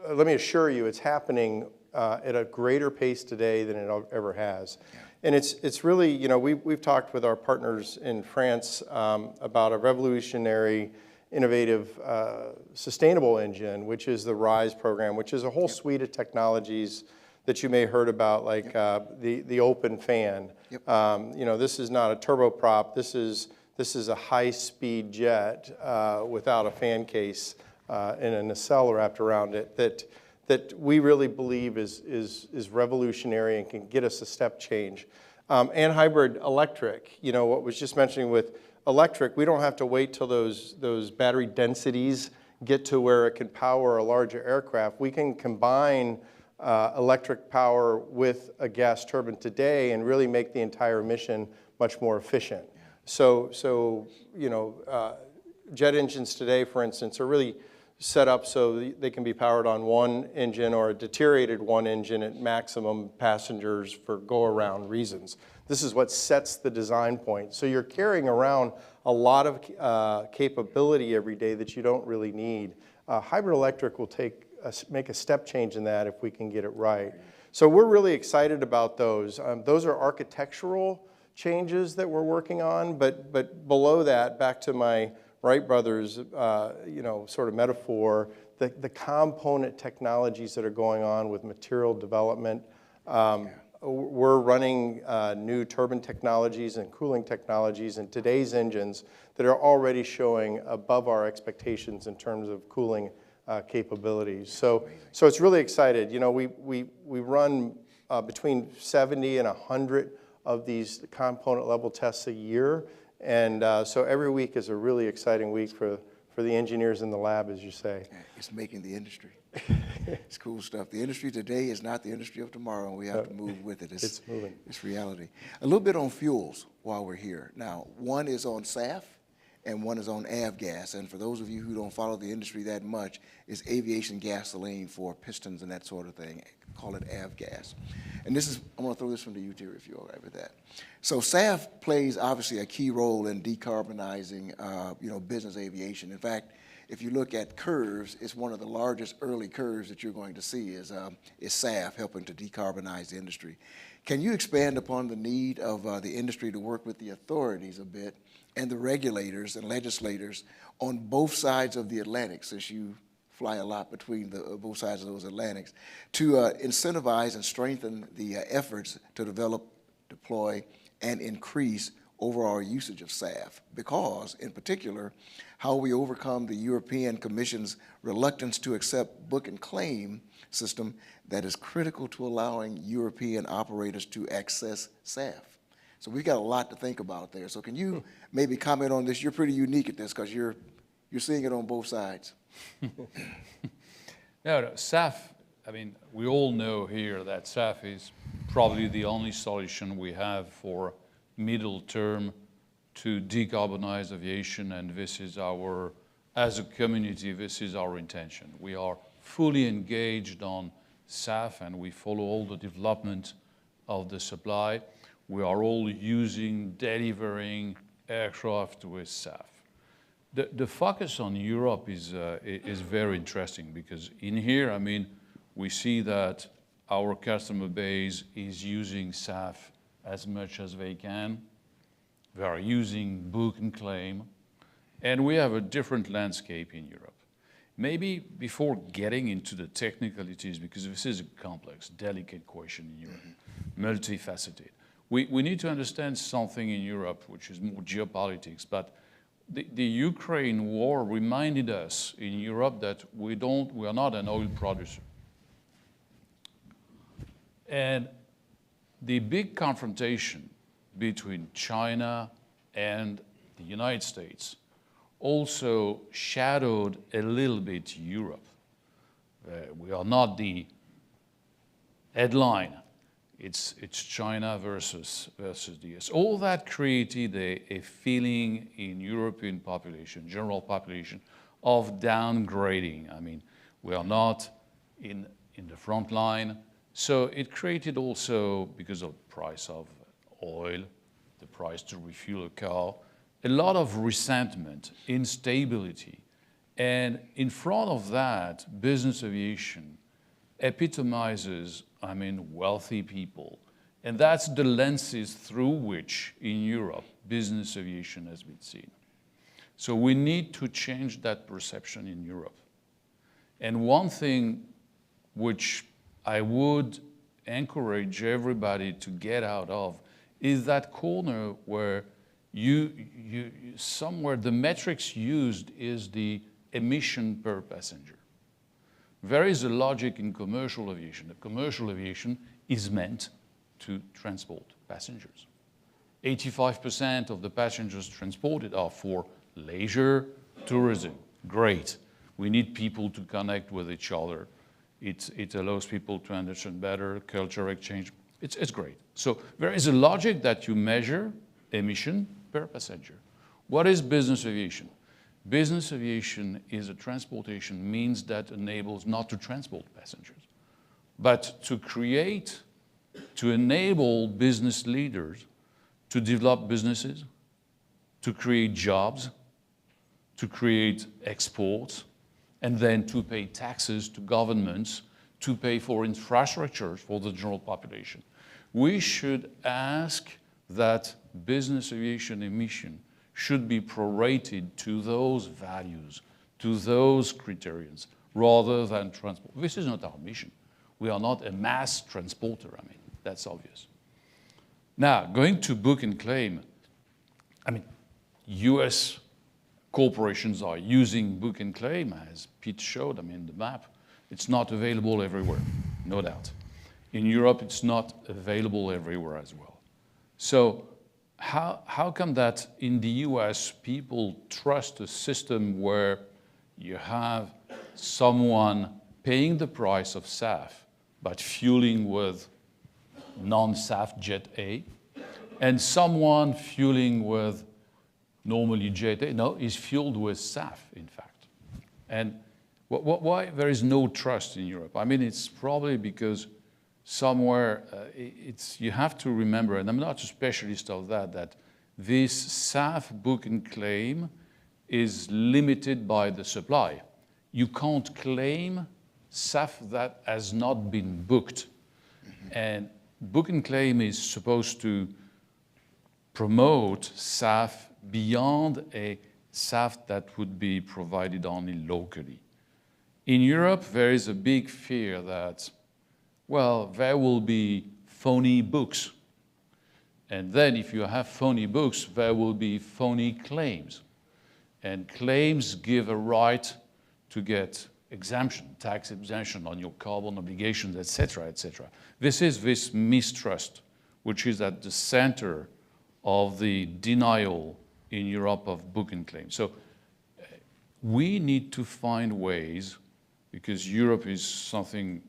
let me assure you, it's happening at a greater pace today than it ever has. Yeah. And it's really, we've talked with our partners in France about a revolutionary, innovative, sustainable engine, which is the RISE program, which is a whole suite of technologies that you may have heard about, like the open fan. Yep. This is not a turboprop. This is a high-speed jet without a fan case and a nacelle wrapped around it that we really believe is revolutionary and can get us a step change. And hybrid electric. What was just mentioning with electric, we don't have to wait till those battery densities get to where it can power a larger aircraft. We can combine electric power with a gas turbine today and really make the entire mission much more efficient. Yeah. So jet engines today, for instance, are really set up so they can be powered on one engine or a deteriorated one engine at maximum passengers for go-around reasons. This is what sets the design point. So you're carrying around a lot of capability every day that you don't really need. Hybrid electric will make a step change in that if we can get it right. So we're really excited about those. Those are architectural changes that we're working on, but below that, back to my Wright brothers, sort of metaphor, the component technologies that are going on with material development. We're running new turbine technologies and cooling technologies in today's engines that are already showing above our expectations in terms of cooling capabilities. So it's really excited. We run between 70 and 100 of these component level tests a year. And so every week is a really exciting week for the engineers in the lab, as you say. It's making the industry. It's cool stuff. The industry today is not the industry of tomorrow, and we have to move with it. It's moving. It's reality. A little bit on fuels while we're here. Now, one is on SAF, and one is on avgas. And for those of you who don't follow the industry that much, it's aviation gasoline for pistons and that sort of thing. Call it avgas. And I'm going to throw this one to you, Terry, if you're all right with that. So SAF plays obviously a key role in decarbonizing, business aviation. In fact, if you look at curves, it's one of the largest early curves that you're going to see is SAF helping to decarbonize the industry. Can you expand upon the need of the industry to work with the authorities a bit and the regulators and legislators on both sides of the Atlantic, since you fly a lot between both sides of those Atlantics, to incentivize and strengthen the efforts to develop, deploy, and increase overall usage of SAF? Because, in particular, how we overcome the European Commission's reluctance to accept book and claim system that is critical to allowing European operators to access SAF. So we've got a lot to think about there. So can you maybe comment on this? You're pretty unique at this because you're seeing it on both sides. No, SAF, we all know here that SAF is probably the only solution we have for middle term to decarbonize aviation, and this is our as a community, this is our intention. We are fully engaged on SAF, and we follow all the development of the supply. We are all delivering aircraft with SAF. The focus on Europe is very interesting, because in here, I mean, we see that our customer base is using SAF as much as they can. They are using book and claim, and we have a different landscape in Europe. Maybe before getting into the technicalities, because this is a complex, delicate question in Europe, multifaceted, we need to understand something in Europe, which is more geopolitics, but the Ukraine war reminded us in Europe that we are not an oil producer. And the big confrontation between China and the United States also shadowed a little bit Europe. We are not the headline. It's China versus the US. All that created a feeling in European population, general population, of downgrading. I mean, we are not in the front line. So it created also, because of the price of oil, the price to refuel a car, a lot of resentment, instability. And in front of that, business aviation epitomizes, I mean, wealthy people. And that's the lenses through which, in Europe, business aviation has been seen. So we need to change that perception in Europe. And one thing which I would encourage everybody to get out of is that corner where somewhere the metrics used is the emission per passenger. There is a logic in commercial aviation. The commercial aviation is meant to transport passengers. 85% of the passengers transported are for leisure tourism. Great. We need people to connect with each other. It allows people to understand better, culture exchange. It's great. So there is a logic that you measure emission per passenger. What is business aviation? Business aviation is a transportation means that enables not to transport passengers, but to enable business leaders to develop businesses, to create jobs, to create exports, and then to pay taxes to governments, to pay for infrastructure for the general population. We should ask that business aviation emission should be prorated to those values, to those criterions, rather than transport. This is not our mission. We are not a mass transporter, I mean, that's obvious. Now, going to book and claim, I mean, US corporations are using book and claim, as Pete showed, I mean, the map. It's not available everywhere, no doubt. In Europe, it's not available everywhere as well. So how come that in the US, people trust a system where you have someone paying the price of SAF, but fueling with non-SAF Jet A, and someone fueling with normally Jet A, no, is fueled with SAF, in fact. And why there is no trust in Europe? I mean, it's probably because somewhere you have to remember, and I'm not a specialist of that this SAF book and claim is limited by the supply. You can't claim SAF that has not been booked. And book and claim is supposed to promote SAF beyond a SAF that would be provided only locally. In Europe, there is a big fear that, well, there will be phony books. And then if you have phony books, there will be phony claims. And claims give a right to get exemption, tax exemption on your carbon obligations, et cetera, et cetera. This is this mistrust, which is at the center of the denial in Europe of book and claim. So we need to find ways, because Europe is something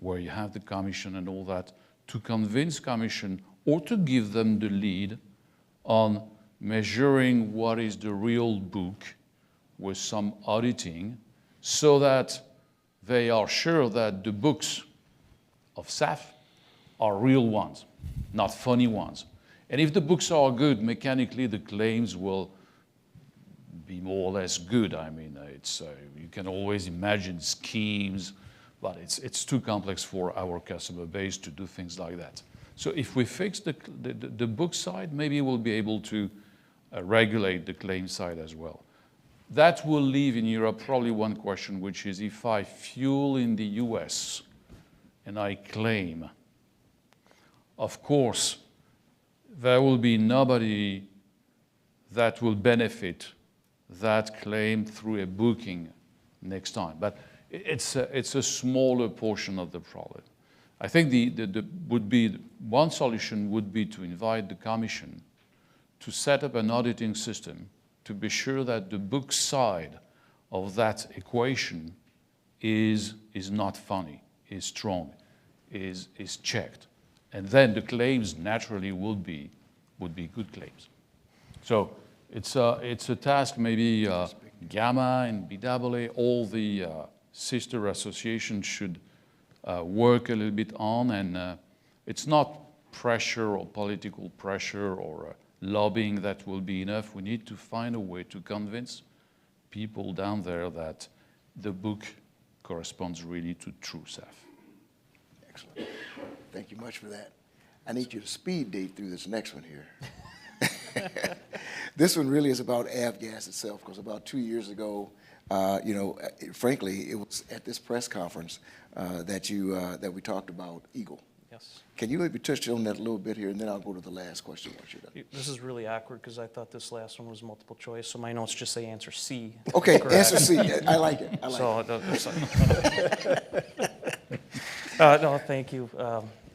where you have the Commission and all that, to convince Commission or to give them the lead on measuring what is the real book, with some auditing so that they are sure that the books of SAF are real ones, not funny ones. And if the books are good, mechanically the claims will be more or less good. I mean, you can always imagine schemes, but it's too complex for our customer base to do things like that. So if we fix the book side, maybe we'll be able to regulate the claim side as well. That will leave in Europe probably one question, which is if I fuel in the US and I claim, of course, there will be nobody that will benefit that claim through a booking next time. But it's a smaller portion of the problem. I think one solution would be to invite the Commission to set up an auditing system to be sure that the book side of that equation is not funny, is strong, is checked. And then the claims naturally would be good claims. So it's a task maybe Gamma and BAA, all the sister associations should work a little bit on, and it's not pressure or political pressure or lobbying that will be enough. We need to find a way to convince people down there that the book corresponds really to true SAF. Excellent. Thank you much for that. I need you to speed date through this next one here. This one really is about avgas itself, because about 2 years ago, frankly, it was at this press conference that we talked about Eagle. Yes. Can you maybe touch on that a little bit here, and then I'll go to the last question once you're done. This is really awkward because I thought this last one was multiple choice, so my notes just say answer C. Okay, Correct. answer C. I like it. I like it. No, thank you.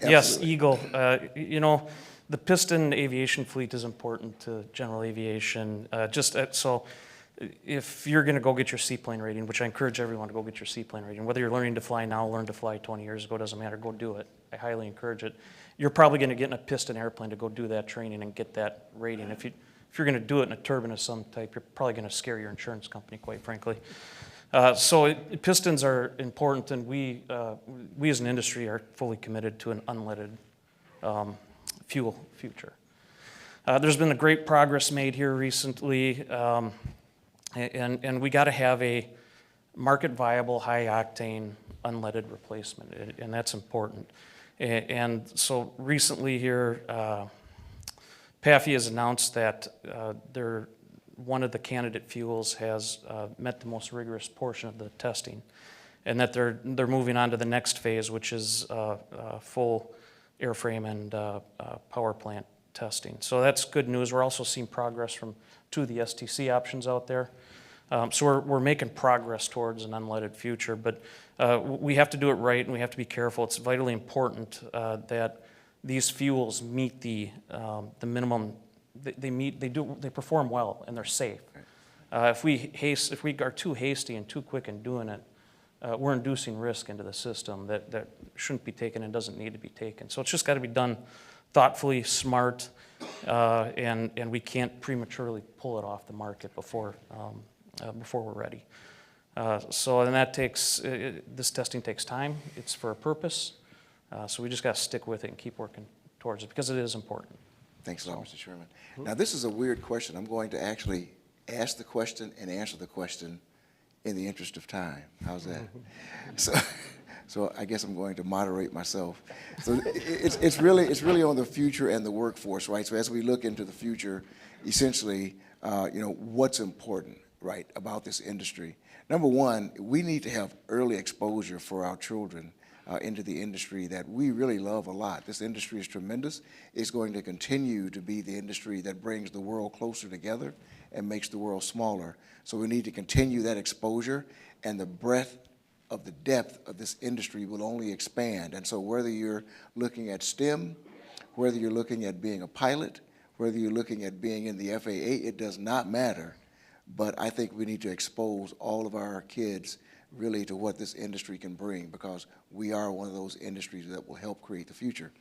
Yes, Eagle. The piston aviation fleet is important to general aviation. So if you're going to go get your seaplane rating, which I encourage everyone to go get your seaplane rating, whether you're learning to fly now, learn to fly 20 years ago, doesn't matter, go do it. I highly encourage it. You're probably going to get in a piston airplane to go do that training and get that rating. If you're going to do it in a turbine of some type, you're probably going to scare your insurance company, quite frankly. Pistons are important, and we as an industry are fully committed to an unleaded fuel future. There's been a great progress made here recently, and we got to have a market viable, high octane, unleaded replacement, and that's important. And so recently here, PAFI has announced that one of the candidate fuels has met the most rigorous portion of the testing, and that they're moving on to the next phase, which is full airframe and power plant testing. So that's good news. We're also seeing progress from 2 of the STC options out there. So we're making progress towards an unleaded future, but we have to do it right, and we have to be careful. It's vitally important that these fuels meet the minimum. They perform well, and they're safe. If we are too hasty and too quick in doing it, we're inducing risk into the system that shouldn't be taken and doesn't need to be taken. So it's just got to be done thoughtfully, smart, and we can't prematurely pull it off the market before we're ready. And that this testing takes time. It's for a purpose. So we just got to stick with it and keep working towards it because it is important. Thanks a lot, Mr. Sherman. Now, this is a weird question. I'm going to actually ask the question and answer the question in the interest of time. How's that? So I guess I'm going to moderate myself. So it's really on the future and the workforce, right? So as we look into the future, essentially, what's important, right, about this industry? Number one, we need to have early exposure for our children into the industry that we really love a lot. This industry is tremendous. It's going to continue to be the industry that brings the world closer together and makes the world smaller. So we need to continue that exposure, and the breadth of the depth of this industry will only expand. And so whether you're looking at STEM, whether you're looking at being a pilot, whether you're looking at being in the FAA, it does not matter. But I think we need to expose all of our kids really to what this industry can bring, because we are one of those industries that will help create the future.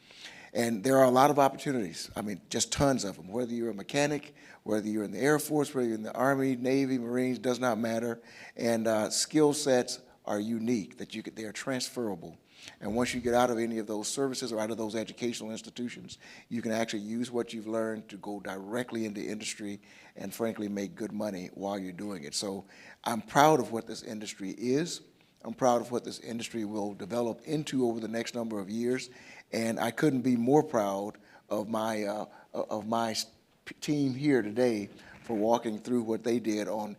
And there are a lot of opportunities. I mean, just tons of them. Whether you're a mechanic, whether you're in the Air Force, whether you're in the Army, Navy, Marines, does not matter. And skill sets are unique, that they are transferable. And once you get out of any of those services or out of those educational institutions, you can actually use what you've learned to go directly into industry and frankly make good money while you're doing it. So I'm proud of what this industry is. I'm proud of what this industry will develop into over the next number of years. And I couldn't be more proud of my team here today for walking through what they did on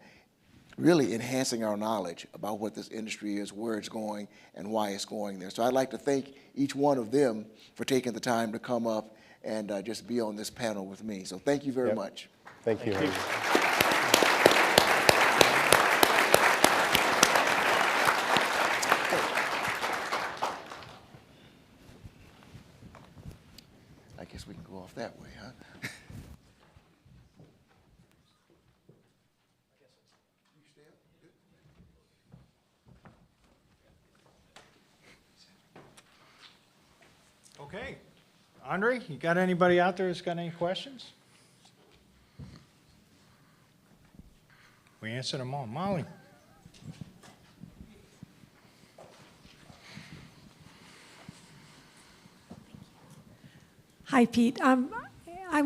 really enhancing our knowledge about what this industry is, where it's going, and why it's going there. So I'd like to thank each one of them for taking the time to come up and just be on this panel with me. So thank you very much. Thank you. I guess we can go off that way, huh? Okay. Andre, you got anybody out there that's got any questions? We answered them all. Molly? Hi, Pete. I'm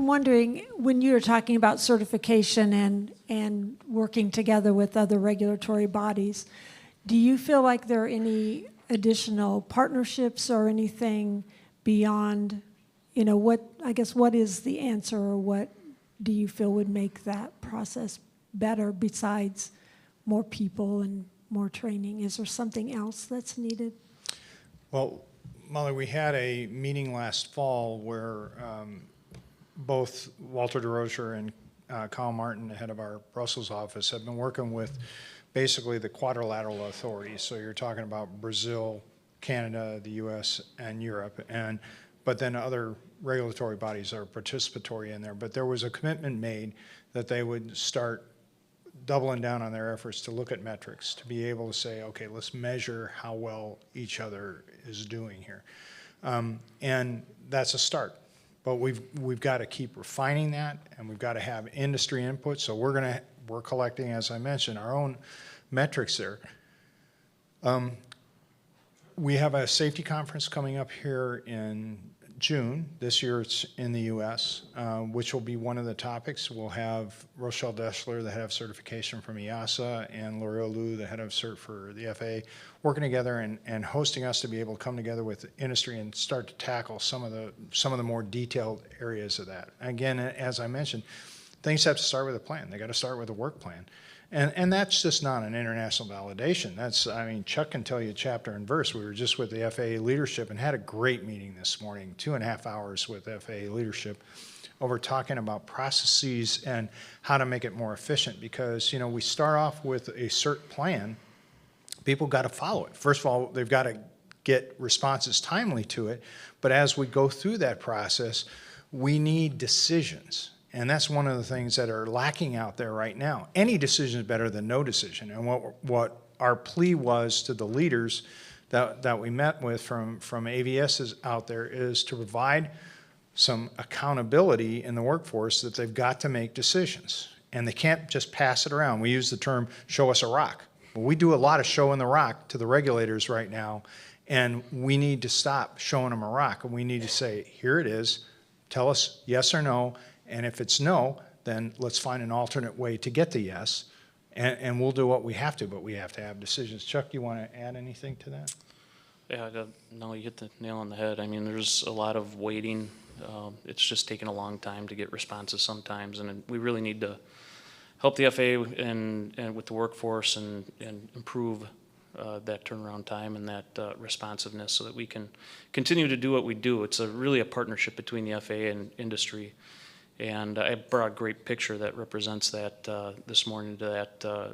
wondering, when you were talking about certification and working together with other regulatory bodies, do you feel like there are any additional partnerships or anything beyond, what is the answer, or what do you feel would make that process better besides more people and more training? Is there something else that's needed? Well, Molly, we had a meeting last fall where both Walter DeRocher and Kyle Martin, the head of our Brussels office, have been working with basically the quadrilateral authorities. So you're talking about Brazil, Canada, the U.S., and Europe, but then other regulatory bodies are participatory in there. But there was a commitment made that they would start doubling down on their efforts to look at metrics, to be able to say, okay, let's measure how well each other is doing here. And that's a start. But we've got to keep refining that, and we've got to have industry input. So we're collecting, as I mentioned, our own metrics there. We have a safety conference coming up here in June. This year it's in the U.S., which will be one of the topics. We'll have Rochelle Deschler, the head of certification from EASA, and L'Oreal Liu, the head of cert for the FAA, working together and hosting us to be able to come together with industry and start to tackle some of the more detailed areas of that. Again, as I mentioned, things have to start with a plan. They got to start with a work plan. And that's just not an international validation. Chuck can tell you chapter and verse. We were just with the FAA leadership and had a great meeting this morning, 2.5 hours with FAA leadership over talking about processes and how to make it more efficient, because, we start off with a cert plan. People got to follow it. First of all, they've got to get responses timely to it. But as we go through that process, we need decisions. And that's one of the things that are lacking out there right now. Any decision is better than no decision. And what our plea was to the leaders that we met with from AVSs out there is to provide some accountability in the workforce that they've got to make decisions. And they can't just pass it around. We use the term, show us a rock. Well, we do a lot of showing the rock to the regulators right now, and we need to stop showing them a rock. And we need to say, here it is, tell us yes or no. And if it's no, then let's find an alternate way to get the yes, and we'll do what we have to, but we have to have decisions. Chuck, you want to add anything to that? Yeah, no, you hit the nail on the head. There's a lot of waiting. It's just taking a long time to get responses sometimes, and we really need to help the FAA and with the workforce and improve that turnaround time and that responsiveness so that we can continue to do what we do. It's really a partnership between the FAA and industry. And I brought a great picture that represents that this morning to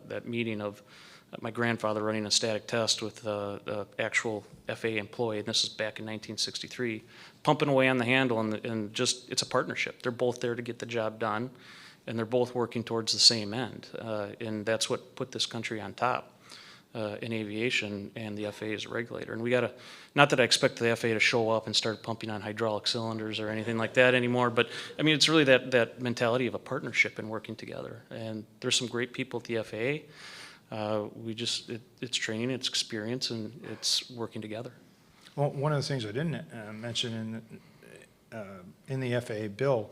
that meeting of my grandfather running a static test with the actual FAA employee, and this is back in 1963, pumping away on the handle, and just, it's a partnership. They're both there to get the job done, and they're both working towards the same end, and that's what put this country on top. in aviation, and the FAA is a regulator. And we got to, not that I expect the FAA to show up and start pumping on hydraulic cylinders or anything like that anymore, but I mean, it's really that mentality of a partnership and working together. And there's some great people at the FAA. It's training, it's experience, and it's working together. Well, one of the things I didn't mention in the FAA bill,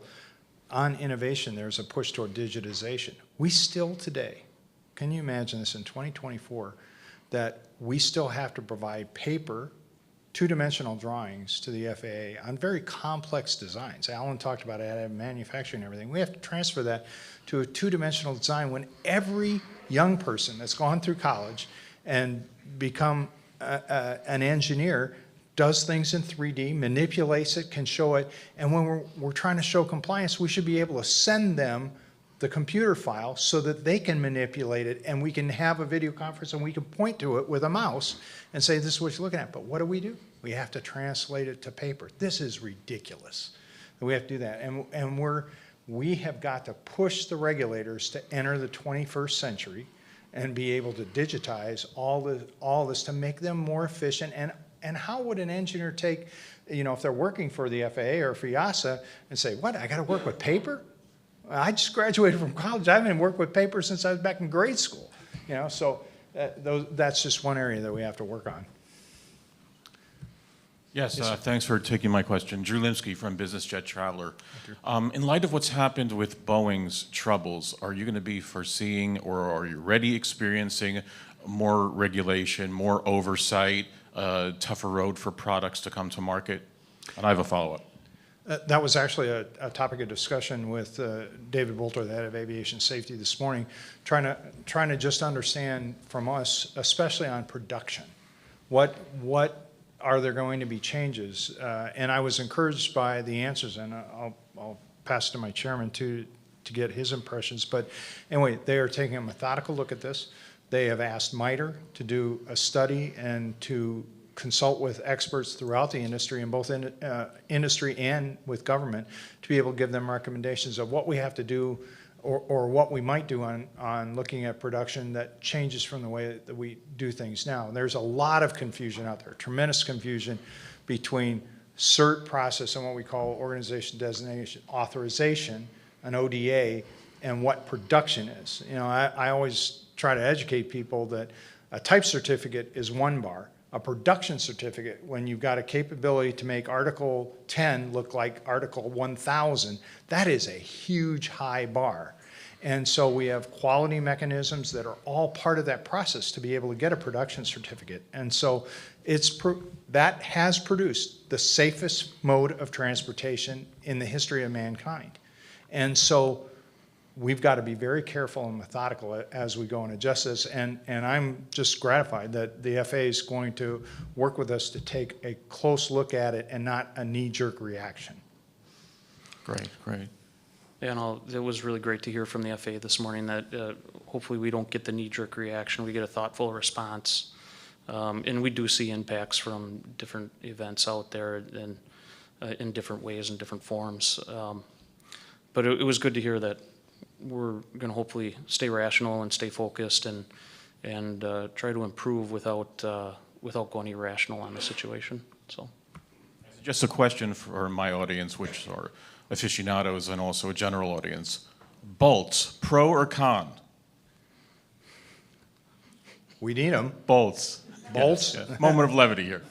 on innovation, there's a push toward digitization. We still today, can you imagine this in 2024, that we still have to provide paper, two-dimensional drawings to the FAA on very complex designs. Alan talked about additive manufacturing and everything. We have to transfer that to a two-dimensional design when every young person that's gone through college and become an engineer does things in 3D, manipulates it, can show it, and when we're trying to show compliance, we should be able to send them the computer file so that they can manipulate it, and we can have a video conference and we can point to it with a mouse and say, this is what you're looking at. But what do? We have to translate it to paper. This is ridiculous. We have to do that. And we have got to push the regulators to enter the 21st century and be able to digitize all this to make them more efficient. And how would an engineer take, if they're working for the FAA or for EASA and say, what, I got to work with paper? I just graduated from college. I haven't worked with paper since I was back in grade school. So that's just one area that we have to work on. Yes, thanks for taking my question. Drew Limsky from Business Jet Traveler. In light of what's happened with Boeing's troubles, are you going to be foreseeing or are you already experiencing more regulation, more oversight, tougher road for products to come to market? And I have a follow-up. That was actually a topic of discussion with David Bolter, the head of aviation safety, this morning, trying to just understand from us, especially on production, what are there going to be changes? And I was encouraged by the answers, and I'll pass it to my chairman to get his impressions. But anyway, they are taking a methodical look at this. They have asked MITRE to do a study and to consult with experts throughout the industry, in both industry and with government, to be able to give them recommendations of what we have to do or what we might do on looking at production that changes from the way that we do things now. There's a lot of confusion out there, tremendous confusion between CERT process and what we call organization designation authorization, an ODA, and what production is. I always try to educate people that a type certificate is one bar. A production certificate, when you've got a capability to make Article 10 look like Article 1000, that is a huge high bar. And so we have quality mechanisms that are all part of that process to be able to get a production certificate. And so that has produced the safest mode of transportation in the history of mankind. And so we've got to be very careful and methodical as we go and adjust this. And I'm just gratified that the FAA is going to work with us to take a close look at it and not a knee-jerk reaction. Great. And it was really great to hear from the FAA this morning that hopefully we don't get the knee-jerk reaction, we get a thoughtful response. And we do see impacts from different events out there and in different ways and different forms. But it was good to hear that we're going to hopefully stay rational and stay focused and try to improve without going irrational on the situation. So, just a question for my audience, which are aficionados and also a general audience. Bolts, pro or con? We need them. Bolts. Bolts? Yes. Moment of levity here.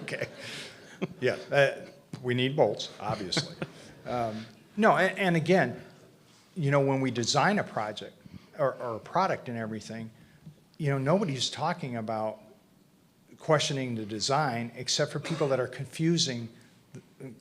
Okay. Yeah, we need bolts, obviously. No, and again, when we design a project or a product and everything, nobody's talking about questioning the design except for people that are confusing.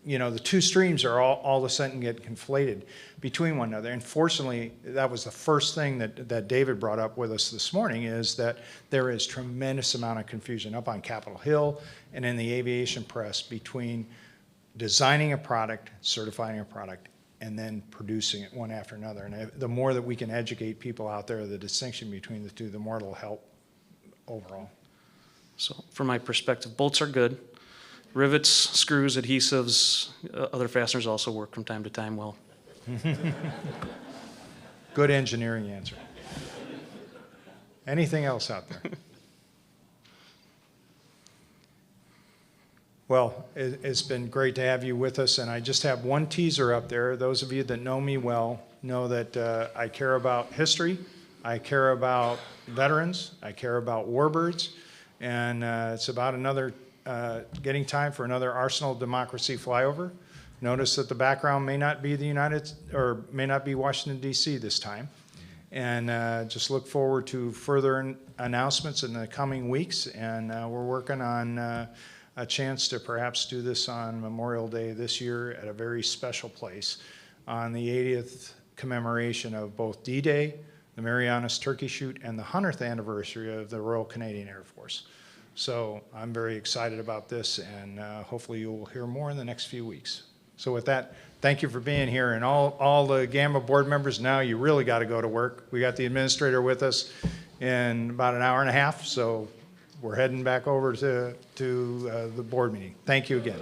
The two streams are all of a sudden get conflated between one another. And fortunately, that was the first thing that David brought up with us this morning, is that there is tremendous amount of confusion up on Capitol Hill and in the aviation press between designing a product, certifying a product, and then producing it one after another. And the more that we can educate people out there, the distinction between the two, the more it'll help overall. So from my perspective, bolts are good. Rivets, screws, adhesives, other fasteners also work from time to time well. Good engineering answer. Anything else out there? Well, it's been great to have you with us, and I just have one teaser up there. Those of you that know me well know that I care about history, I care about veterans, I care about warbirds, and it's about getting time for another Arsenal of Democracy flyover. Notice that the background may not be may not be Washington, D.C. this time. And just look forward to further announcements in the coming weeks, and we're working on a chance to perhaps do this on Memorial Day this year at a very special place on the 80th commemoration of both D-Day, the Marianas Turkey Shoot, and the 100th anniversary of the Royal Canadian Air Force. So I'm very excited about this, and hopefully you'll hear more in the next few weeks. So with that, thank you for being here, and all the GAMA board members. Now you really got to go to work. We got the administrator with us in about an hour and a half, so we're heading back over to the board meeting. Thank you again.